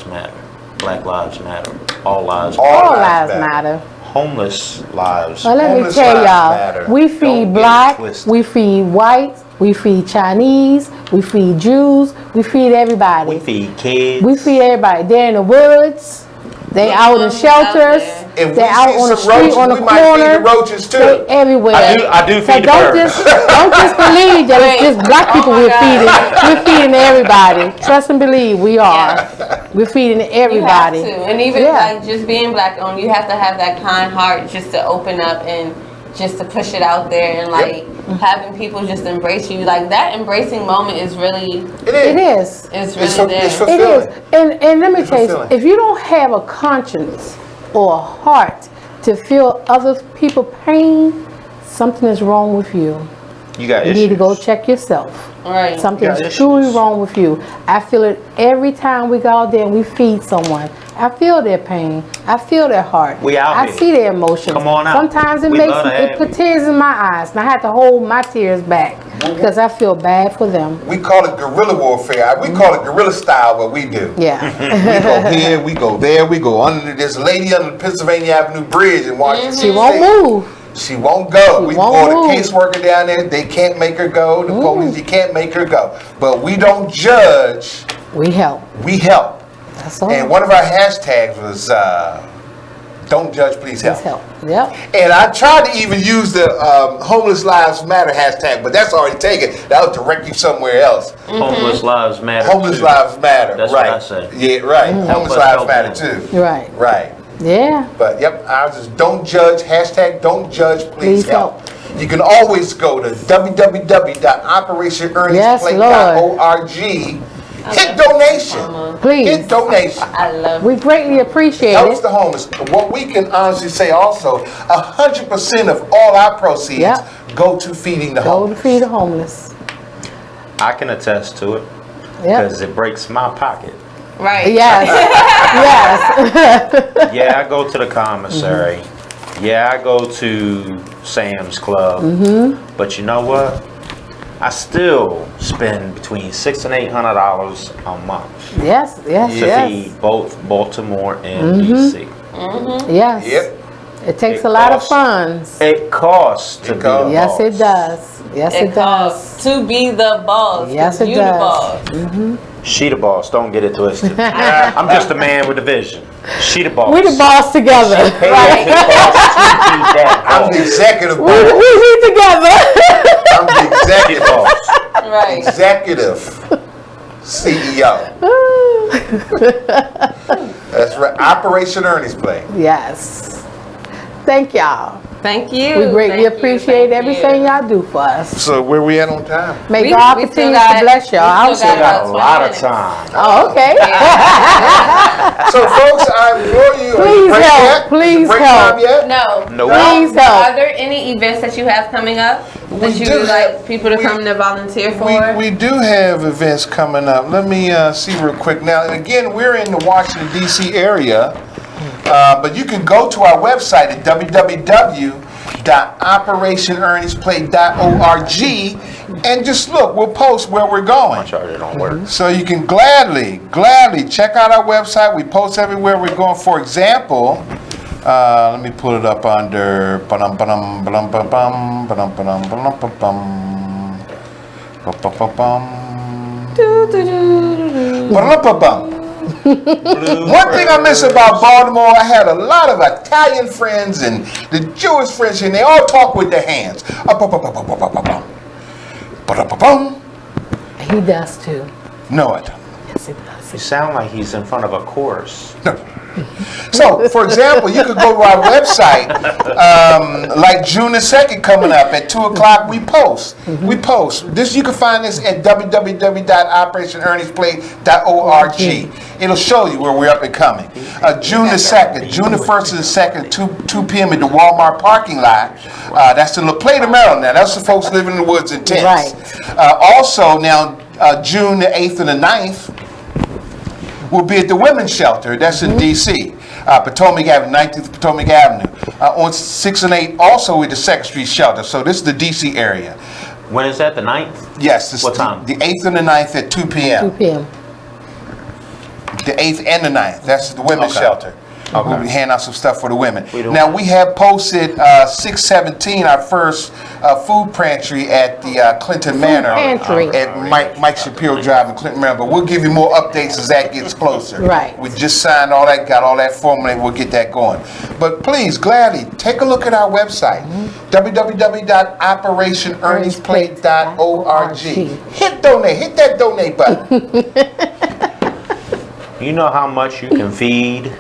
matter, black lives matter, all lives matter. Homeless lives. Well, let me tell y'all, we feed black, we feed white, we feed Chinese, we feed Jews, we feed everybody. We feed kids. We feed everybody. They're in the woods. They out in shelters. They're out on the street, on the corner. Might feed the roaches too. They everywhere. I do feed the birds. Don't just believe that it's just black people we're feeding. We're feeding everybody. Trust and believe we are. We're feeding everybody. You have to. And even like just being black owned, you have to have that kind heart just to open up and just to push it out there and like having people just embrace you. Like that embracing moment is really It is. It's really there. It's It is. And let me tell you, if you don't have a conscience or a heart to feel other people's pain, something is wrong with you. You got You issues. need to go check yourself. Right. Something is truly wrong with you. I feel it every time we go out there and we feed someone. I feel their pain. I feel their heart. We out I here. see their emotions. Come on out. Sometimes it We love to have put tears in my eyes, and I have to hold my tears back because I feel bad for them. We call it guerrilla warfare. We call it guerrilla style. What we do. Yeah. We go here, we go there, we go under this lady under the Pennsylvania Avenue Bridge in Washington. She won't move. She won't go. We won't call the move. caseworker down there. They can't make her go. The police, you can't make her go. But we don't judge. We help. We help. That's all. And one of our hashtags was "Don't judge, please help." Please help. Yep. And I tried to even use the Homeless Lives Matter hashtag, but that's already taken. That'll direct you somewhere else. Homeless lives matter. Homeless too. Lives Matter. That's right. what I say. Yeah, right. Homeless Lives Matter too. Right. Right. Yeah. But yep, ours is "Don't judge." Hashtag "Don't judge, please help." You can always go to www.operationearningsplate.org. Hit donation. Please. Hit donation. I love We greatly appreciate Helps it. the homeless. What we can honestly say also, 100% of all our proceeds go to feeding the Go homeless. to feed the homeless. I can attest to it Yep. because it breaks my pocket. Right. Yes. Yes. Yeah, I go to the commissary. Yeah, I go to Sam's Club. But you know what? I still spend between $600 and $800 a month Yes. Yes. to Yes. feed both Baltimore and DC. Yes. Yep. It takes a lot of funds. It costs to be the boss. Yes, it does. Yes, it does. Costs to be the boss. Yes, it you does. The boss. She the boss. Don't get it twisted. I'm just a man with a vision. She the boss. We the boss together. Right. I'm the executive boss. We be together. I'm the executive boss. Right. Executive CEO. That's right. Operation Ernie's Play. Yes. Thank y'all. Thank you. We greatly appreciate everything y'all do for us. So where we at on time? May God continue to bless y'all. We still got a lot of time. Oh, okay. So folks, I implore you. Please help. Yet? Please break help. time yet? No. Please help. Are there any events that you have coming up that you would like people to come to volunteer for? We do have events coming up. Let me see real quick. Now, again, we're in the Washington, D.C. area, but you can go to our website at www.operationerniesplay.org and just look. We'll post where we're going. So you can gladly check out our website. We post everywhere we're going. For example, let me pull it up under One thing I miss about Baltimore, I had a lot of Italian friends and the Jewish friends, and they all talk with their hands. He does too. No, I don't. Yes, he does. You sound like he's in front of a chorus. So, for example, you could go to our website, like June the 2nd coming up at 2 o'clock, we post. We post. This, you can find this at www.operationerniesplay.org. It'll show you where we're up and coming. June the 2nd, June the 1st and the 2nd, 2 p.m. at the Walmart parking lot. That's in La Plata, Maryland. Now, that's the folks living in the woods in tents. Right. Also, now, June the 8th and the 9th, we'll be at the Women's Shelter. That's in D.C. Potomac Avenue, 19th Potomac Avenue. On 6 and 8, also with the 2nd Street Shelter. So this is the D.C. area. When is that, the 9th? Yes. What time? The 8th and the 9th at 2 p.m. 2 p.m. The 8th and the 9th. That's the Women's Shelter. Okay. We'll be handing out some stuff for the women. Now, we have posted 617, our first food pantry at the Clinton Manor at Mike Shapiro Drive in Clinton Manor. But we'll give you more updates as that gets closer. Right. We just signed all that, got all that formulated. We'll get that going. But please, gladly, take a look at our website, www.operationerniesplay.org. Hit donate. Hit that donate button. You know how much you can feed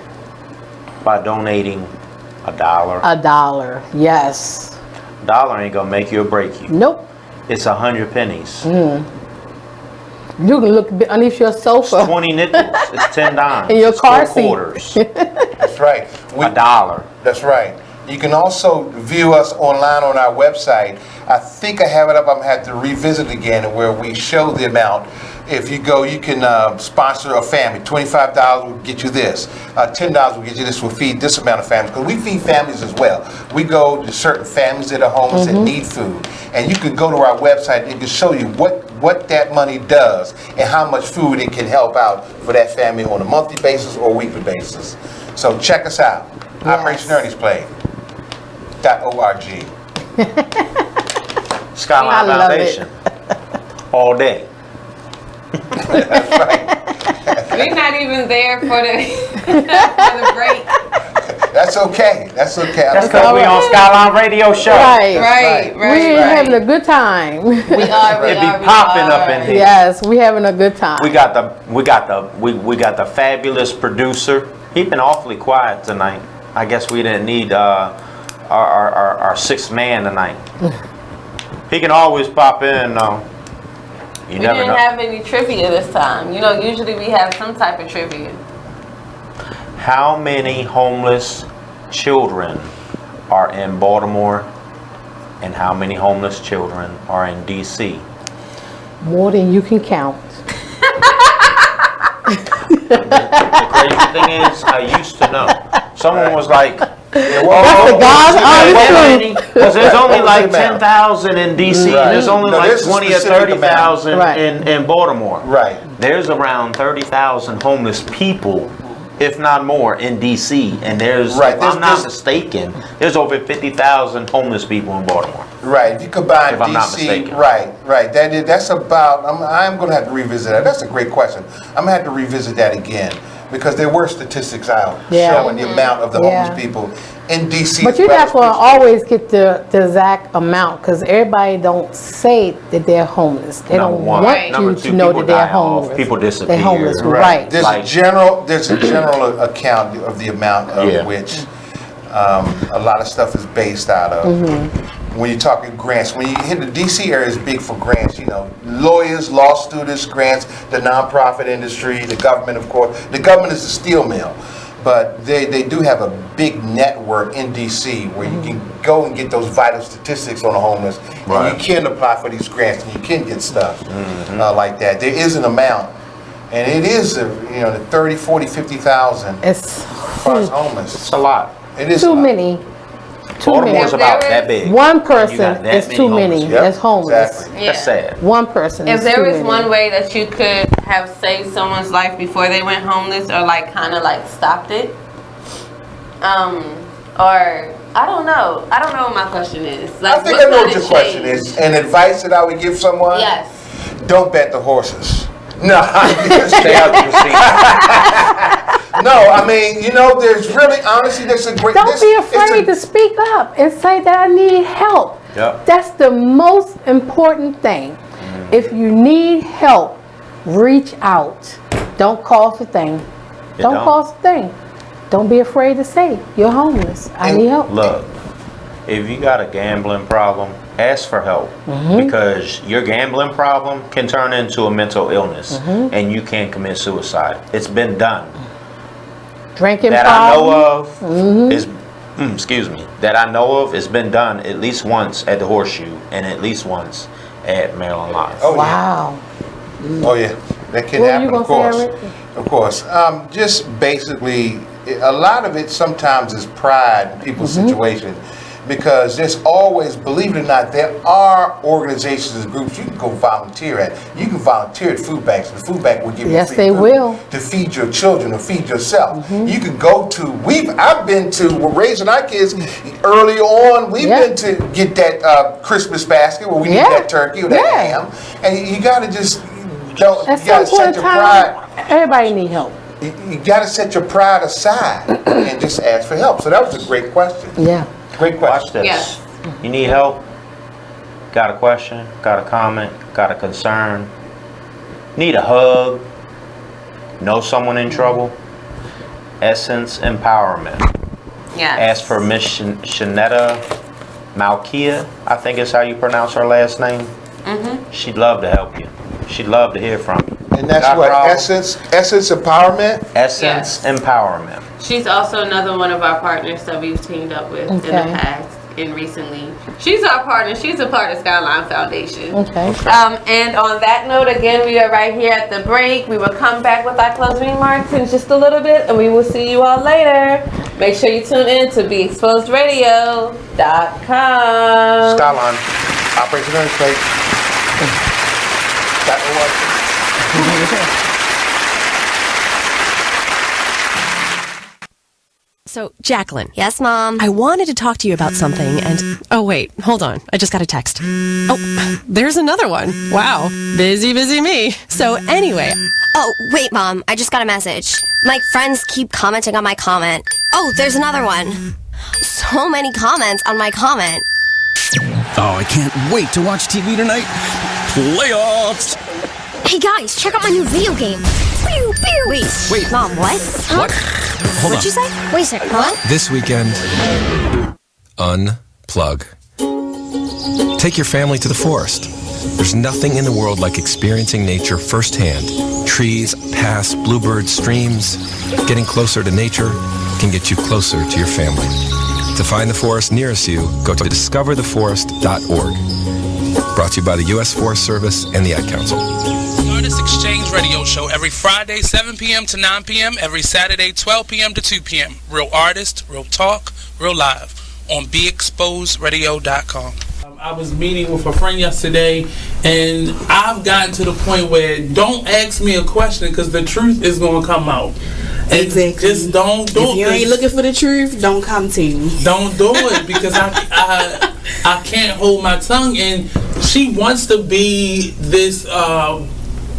by donating $1? $1, yes. $1 ain't gonna make you or break you. Nope. It's 100 pennies. You can look underneath your sofa. It's 20 nickels. It's 10 dimes. In your it's car 4 seat. quarters. That's right. $1. That's right. You can also view us online on our website. I think I have it up. I'm going to have to revisit it again where we show the amount. If you go, you can sponsor a family. $25 will get you this. $10 will get you this. We'll feed this amount of families. Because we feed families as well. We go to certain families that are homeless that need food. And you can go to our website and it can show you what that money does and how much food it can help out for that family on a monthly basis or weekly basis. So check us out. Operation Ernie's Play. .org. Skylyne Foundation. All day. That's right. We're not even there for the break. That's okay. That's okay. That's because we on Skylyne Radio Show. Right. We're having a good time. We are. It be popping up in here. Yes, we having a good time. We got the fabulous producer. He been awfully quiet tonight. I guess we didn't need our sixth man tonight. He can always pop in though. We didn't have any trivia this time. You know, usually we have some type of trivia. How many homeless children are in Baltimore and how many homeless children are in D.C.? More than you can count. The crazy thing is, I used to know. Someone was like, because there's only like 10,000 in D.C. and there's only like 20 or 30,000 in Baltimore. Right. There's around 30,000 homeless people if not more, in D.C. And there's, if I'm not mistaken, there's over 50,000 homeless people in Baltimore. Right. If you combine if I'm not D.C. mistaken. Right. That's about. I'm going to have to revisit that. That's a great question. I'm going to have to revisit that again because there were statistics out showing the amount of the homeless people in D.C. But you're not going to always get the exact amount because everybody don't say that they're homeless. They don't want you to know that they're homeless. People disappear. They're homeless, right. There's a general account of the amount of which a lot of stuff is based out of. When you're talking grants, when you hit the D.C. area is big for grants, you know, lawyers, law students, grants, the nonprofit industry, the government, of course. The government is a steel mill. But they do have a big network in D.C. where you can go and get those vital statistics on the homeless. And you can apply for these grants and you can get stuff like that. There is an amount. And it is, the 30, 40, 50,000 as far as homeless. It's a lot. It is too many. Baltimore's about that big. One person is too many that's homeless. Exactly. That's sad. One person If is there too was many. one way that you could have saved someone's life before they went homeless or like kind of like stopped it, or I don't know what my question is. Like, I think I know what your question is. And advice that I would give someone? Yes. Don't bet the horses. No, stay out your seat. No, I mean, there's really, honestly, there's a great... Don't be afraid to speak up and say that I need help. Yep. That's the most important thing. If you need help, reach out. Don't cause a thing. Don't cause a thing. Don't be afraid to say, you're homeless. I need help. Look, if you got a gambling problem, ask for help. Because your gambling problem can turn into a mental illness and you can commit suicide. It's been done. Drinking that problem. I know of is, that I know of, it's been done at least once at the Horseshoe and at least once at Maryland Live. Oh, wow. Oh, yeah. That can happen, of course. Of course. Just basically, a lot of it sometimes is pride in people's situations. Because there's always, believe it or not, there are organizations and groups you can go volunteer at. You can volunteer at food banks. The food bank will give you free food to feed your children or feed yourself. You can go to, I've been to, we're raising our kids early on. We've been to get that Christmas basket where we need that turkey or that ham. And you got to just, you got to set your pride. Everybody need help. You got to set your pride aside and just ask for help. So that was a great question. Yeah. Great question. Watch this. Yes. You need help? Got a question? Got a comment? Got a concern? Need a hug? Know someone in trouble? Essence Empowerment. Yes. Ask for Miss Shanetta Malkia, I think is how you pronounce her last name. She'd love to help you. She'd love to hear from you. And that's what, Essence Empowerment? Essence Empowerment. She's also another one of our partners that we've teamed up with in the past and recently. She's our partner. She's a part of Skylyne Foundation. Okay. And on that note, again, we are right here at the break. We will come back with our closing remarks in just a little bit, and we will see you all later. Make sure you tune in to BeExposedRadio.com. Skylyne, Operation Earthquake. So, Jacqueline. Yes, Mom? I wanted to talk to you about something and... Oh, wait. Hold on. I just got a text. Oh, there's another one. Wow. Busy me. So, anyway... Oh, wait, Mom. I just got a message. My friends keep commenting on my comment. Oh, there's another one. So many comments on my comment. Oh, I can't wait to watch TV tonight. Playoffs! Hey, guys, check out my new video game. Pew, pew. Wait, Mom, what? What? Hold What'd you say? Wait a second, what? This weekend, unplug. Take your family to the forest. There's nothing in the world like experiencing nature firsthand. Trees, paths, bluebirds, streams. Getting closer to nature can get you closer to your family. To find the forest nearest you, go to discovertheforest.org. Brought to you by the U.S. Forest Service and the Ad Council. Artist Exchange Radio Show every Friday, 7 p.m. to 9 p.m. Every Saturday, 12 p.m. to 2 p.m. Real artist, real talk, real live on BeExposedRadio.com. I was meeting with a friend yesterday, and I've gotten to the point where don't ask me a question because the truth is going to come out. Exactly. Just don't do it. If you ain't looking for the truth, don't come to me. Don't do it because I can't hold my tongue. And she wants to be this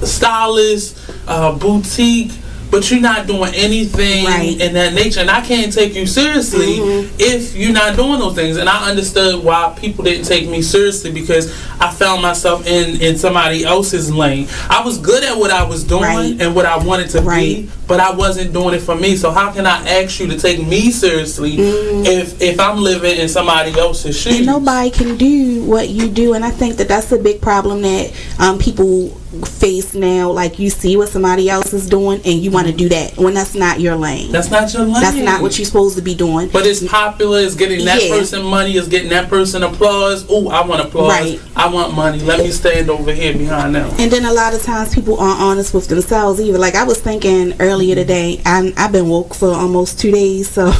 stylist, boutique, but you're not doing anything in that nature. And I can't take you seriously if you're not doing those things. And I understood why people didn't take me seriously because I found myself in somebody else's lane. I was good at what I was doing and what I wanted to be, but I wasn't doing it for me. So how can I ask you to take me seriously if I'm living in somebody else's shoes? And nobody can do what you do. And I think that that's a big problem that people face now. Like, you see what somebody else is doing and you want to do that when that's not your lane. That's not your lane. That's not what you're supposed to be doing. But it's popular. It's getting that person money. It's getting that person applause. Oh, I want applause. I want money. Let me stand over here behind them. And then a lot of times people aren't honest with themselves either. Like, I was thinking earlier today, I've been woke for almost 2 days, so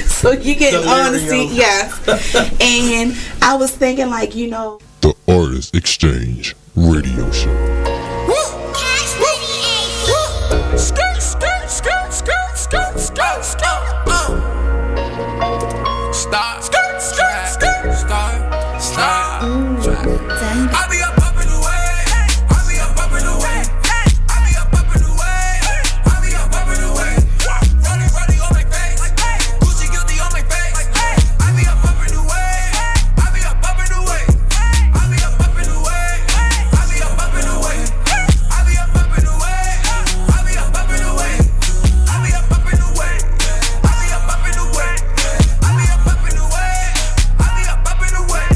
so you get honesty, and I was thinking, like, The Artist Exchange Radio Show. Skirt, skirt, skirt, skirt, skirt, skirt, skirt. Stop, skirt, skirt, skirt, start. I be up in the way. I be up in the way. I be up in the way. I be up in the way. Running on my face. Buzy guilty on my face. I be up in the way. I be up in the way. I be up in the way. I be up in the way. I be up in the way. I be up in the way. I be up in the way. I be up in the way. I be up in the way. I be up in the way.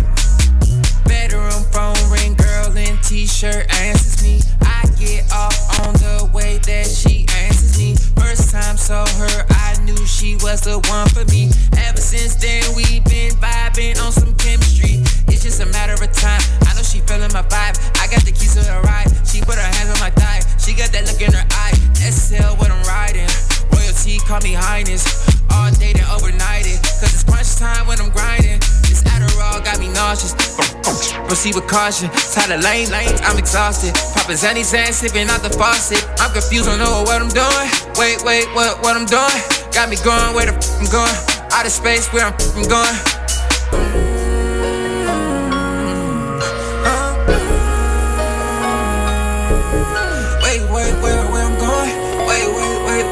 Bedroom phone ring, girl in t-shirt answers me. I get off on the way that she answers me. First time saw her, I knew she was the one for me. Ever since then, we been vibing on some chemistry. It's just a matter of time. I know she feeling my vibe. I got the keys to the ride. She put her hands on my thigh. She got that look in her eye. SL what I'm riding. Royalty, call me highness. All day and overnighted. Cause it's crunch time when I'm grinding. This Adderall got me nauseous. Proceed with caution. Tired of lanes, I'm exhausted. Poppin' Zanny Zan, sipping out the faucet. I'm confused, don't know what I'm doing. Wait, what I'm doing? Got me going where the I'm going. Out of space where I'm going. Wait, where I'm going? Wait,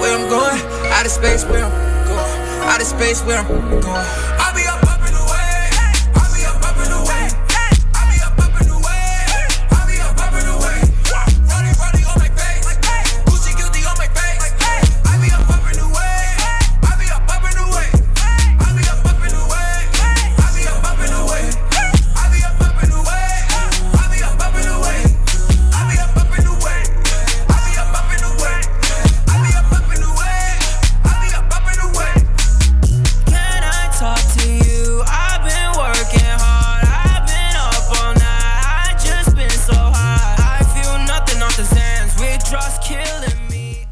where I'm going? Out of space where I'm going. Out of space where I'm going. I'll be up in the way. I'll be up in the way. I'll be up in the way. I'll be up in the way. Running on my face. Buzy guilty on my face. I'll be up in the way. I'll be up in the way. I'll be up in the way. I'll be up in the way. I'll be up in the way. I'll be up in the way. I'll be up in the way. I'll be up in the way. I'll be up in the way. I'll be up in the way. Can I talk to you? I've been working hard. I've been up all night. I just been so high. I feel nothing off the sands. Withdrawals killing me.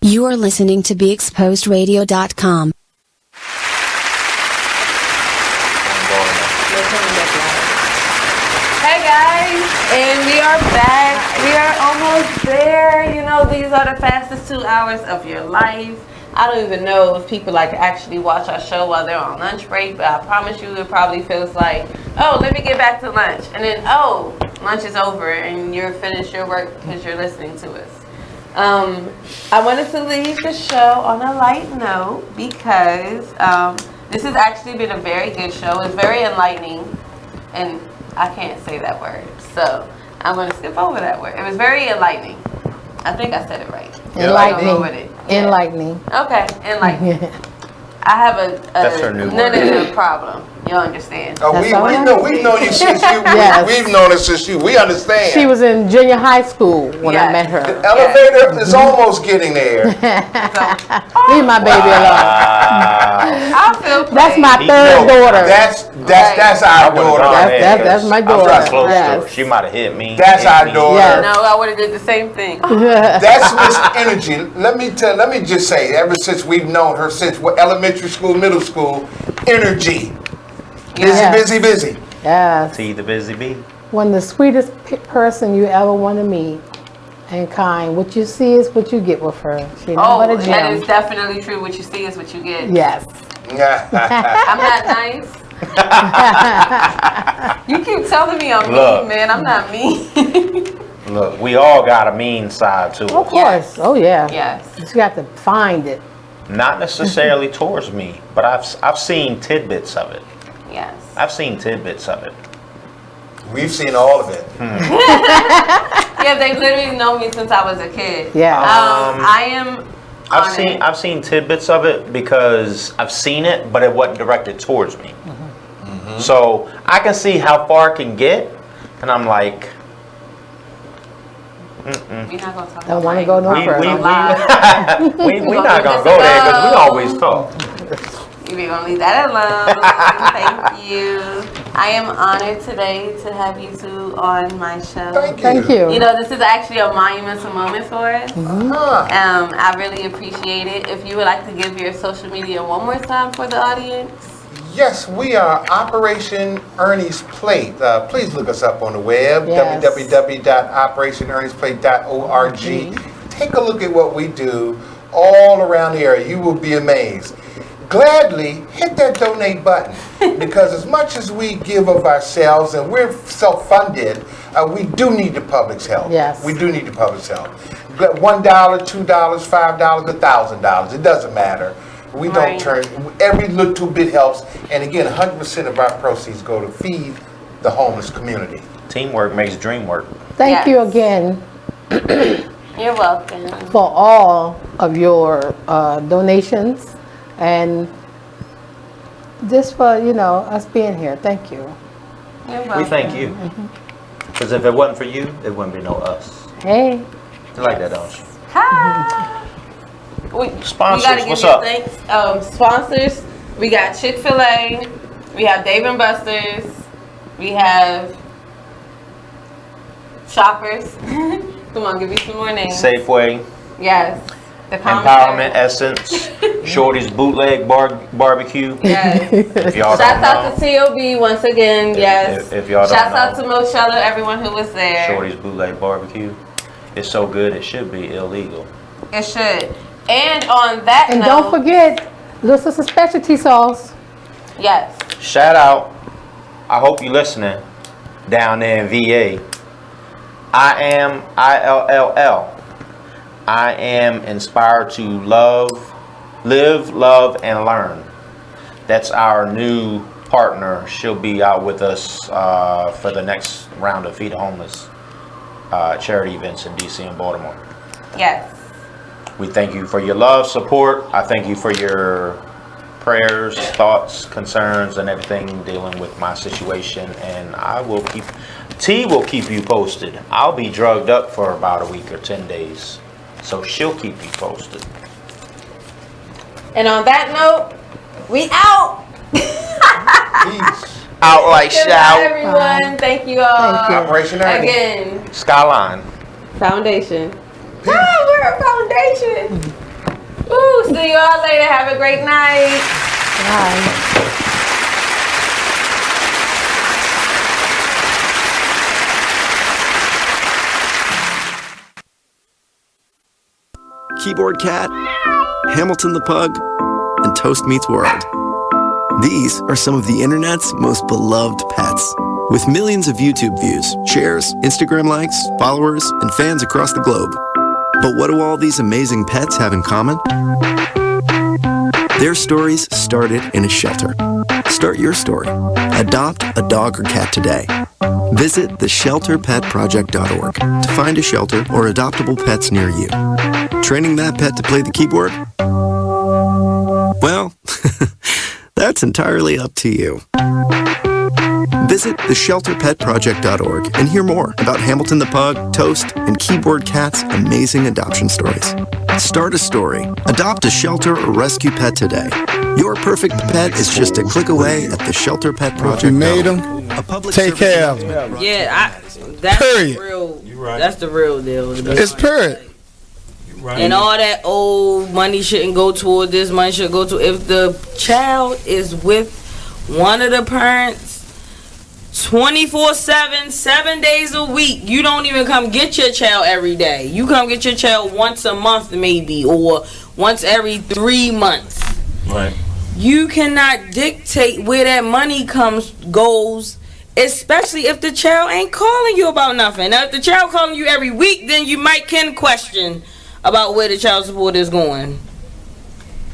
You are listening to BeExposedRadio.com. Hey guys, and we are back. We are almost there. These are the fastest 2 hours of your life. I don't even know if people actually watch our show while they're on lunch break, but I promise you it probably feels like, oh, let me get back to lunch. And then, oh, lunch is over and you're finished your work because you're listening to us. I wanted to leave the show on a light note because this has actually been a very good show. It's very enlightening, and I can't say that word, so I'm going to skip over that word. It was very enlightening. I think I said it right. Enlightening. Enlightening. Okay, enlightening. I have a problem. You understand? Oh, we've known you since you. Yes. We've known her since you. We understand. She was in junior high school when I met her. The elevator is almost getting there. Leave my baby alone. I feel that's my third daughter. That's our daughter. That's my daughter. I'm close to her. She might have hit me. That's our daughter. Yes. No, I would have did the same thing. That's Miss Energy. Let me just say, ever since we've known her since elementary school, middle school, Energy. Busy. Yes. See the busy bee. When the sweetest person you ever want to meet. and kind. What you see is what you get with her. She ain't Oh, but a gem. that is definitely true. What you see is what you get. Yes. I'm not nice. You keep telling me I'm Look. mean, man. I'm not mean. Look, we all got a mean side to Of us. course. Oh yeah. Yes. You got to find it. Not necessarily towards me, but I've seen tidbits of it. Yes. I've seen tidbits of it. We've seen all of it. Yeah, they've literally known me since I was a kid. Yeah. I am. I've seen tidbits of it because I've seen it, but it wasn't directed towards me. So I can see how far it can get, and I'm like, We're not gonna talk Don't want to go no further. we're not gonna go there because we always talk. We're gonna leave that alone. Thank you. I am honored today to have you two on my show. Thank you. You know, this is actually a monumental moment for us. I really appreciate it. If you would like to give your social media one more time for the audience. Yes, we are Operation Ernie's Plate. Please look us up on the web, Yes. www.operationerniesplate.org. Take a look at what we do all around the area. You will be amazed. Gladly hit that donate button because as much as we give of ourselves and we're self-funded, we do need the public's help. Yes. We do need the public's help. $1, $2, $5, $1,000. It doesn't matter. We don't turn, every little bit helps. And again, 100% of our proceeds go to feed the homeless community. Teamwork makes dream work. Thank you again You're welcome. for all of your donations and just for, us being here. Thank you. You're We welcome. thank you. Because if it wasn't for you, it wouldn't be no us. Hey. You like that, don't you? Hi. We Sponsors, gotta give what's you up? thanks. Sponsors, we got Chick-fil-A, we have Dave & Buster's, we have Shoppers. Come on, give me some more names. Safeway, Yes. The Empowerment Essence, Shorty's Bootleg Barbecue. Yes. If y'all Shouts don't out to COB once again. Yes. if y'all don't Shouts know. out to Mochella, everyone who was there. Shorty's Bootleg Barbecue. It's so good, it should be illegal. It should. And on that And note, don't forget, Little Sister Specialty Sauce. Yes. Shout out. I hope you listening down there in VA. I am ILLL. I am inspired to live, love, and learn. That's our new partner. She'll be out with us for the next round of Feed the Homeless charity events in DC and Baltimore. Yes. We thank you for your love, support. I thank you for your prayers, thoughts, concerns, and everything dealing with my situation. And T will keep you posted. I'll be drugged up for about a week or 10 days. So she'll keep you posted. And on that note, we out. Out like Goodbye, shout. everyone. Thank you all. Thank you. Operation Ernie. Again. Skylyne. Foundation. We're a foundation. Woo, see you all later. Have a great night. Bye. Keyboard Cat, Hamilton the Pug, and Toast Meets World. These are some of the internet's most beloved pets. With millions of YouTube views, shares, Instagram likes, followers, and fans across the globe. But what do all these amazing pets have in common? Their stories started in a shelter. Start your story. Adopt a dog or cat today. Visit theshelterpetproject.org to find a shelter or adoptable pets near you. Training that pet to play the keyboard? Well, that's entirely up to you. Visit theshelterpetproject.org and hear more about Hamilton the Pug, Toast, and Keyboard Cat's amazing adoption stories. Start a story. Adopt a shelter or rescue pet today. Your perfect pet is just a click away at theshelterpetproject.org. You made them. Take care of them. Yeah, that's Period. the real. That's the real deal. It's period. And all that old money shouldn't go toward this, money should go to if the child is with one of the parents, 24/7, 7 days a week. You don't even come get your child every day. You come get your child once a month maybe, or once every 3 months. Right. You cannot dictate where that money goes, especially if the child ain't calling you about nothing. Now, if the child calling you every week, then you can question about where the child support is going.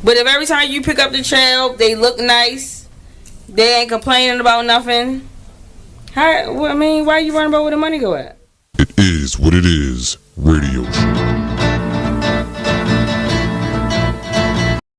But if every time you pick up the child, they look nice, they ain't complaining about nothing, why are you worrying about where the money go at? It is what it is. Radio show.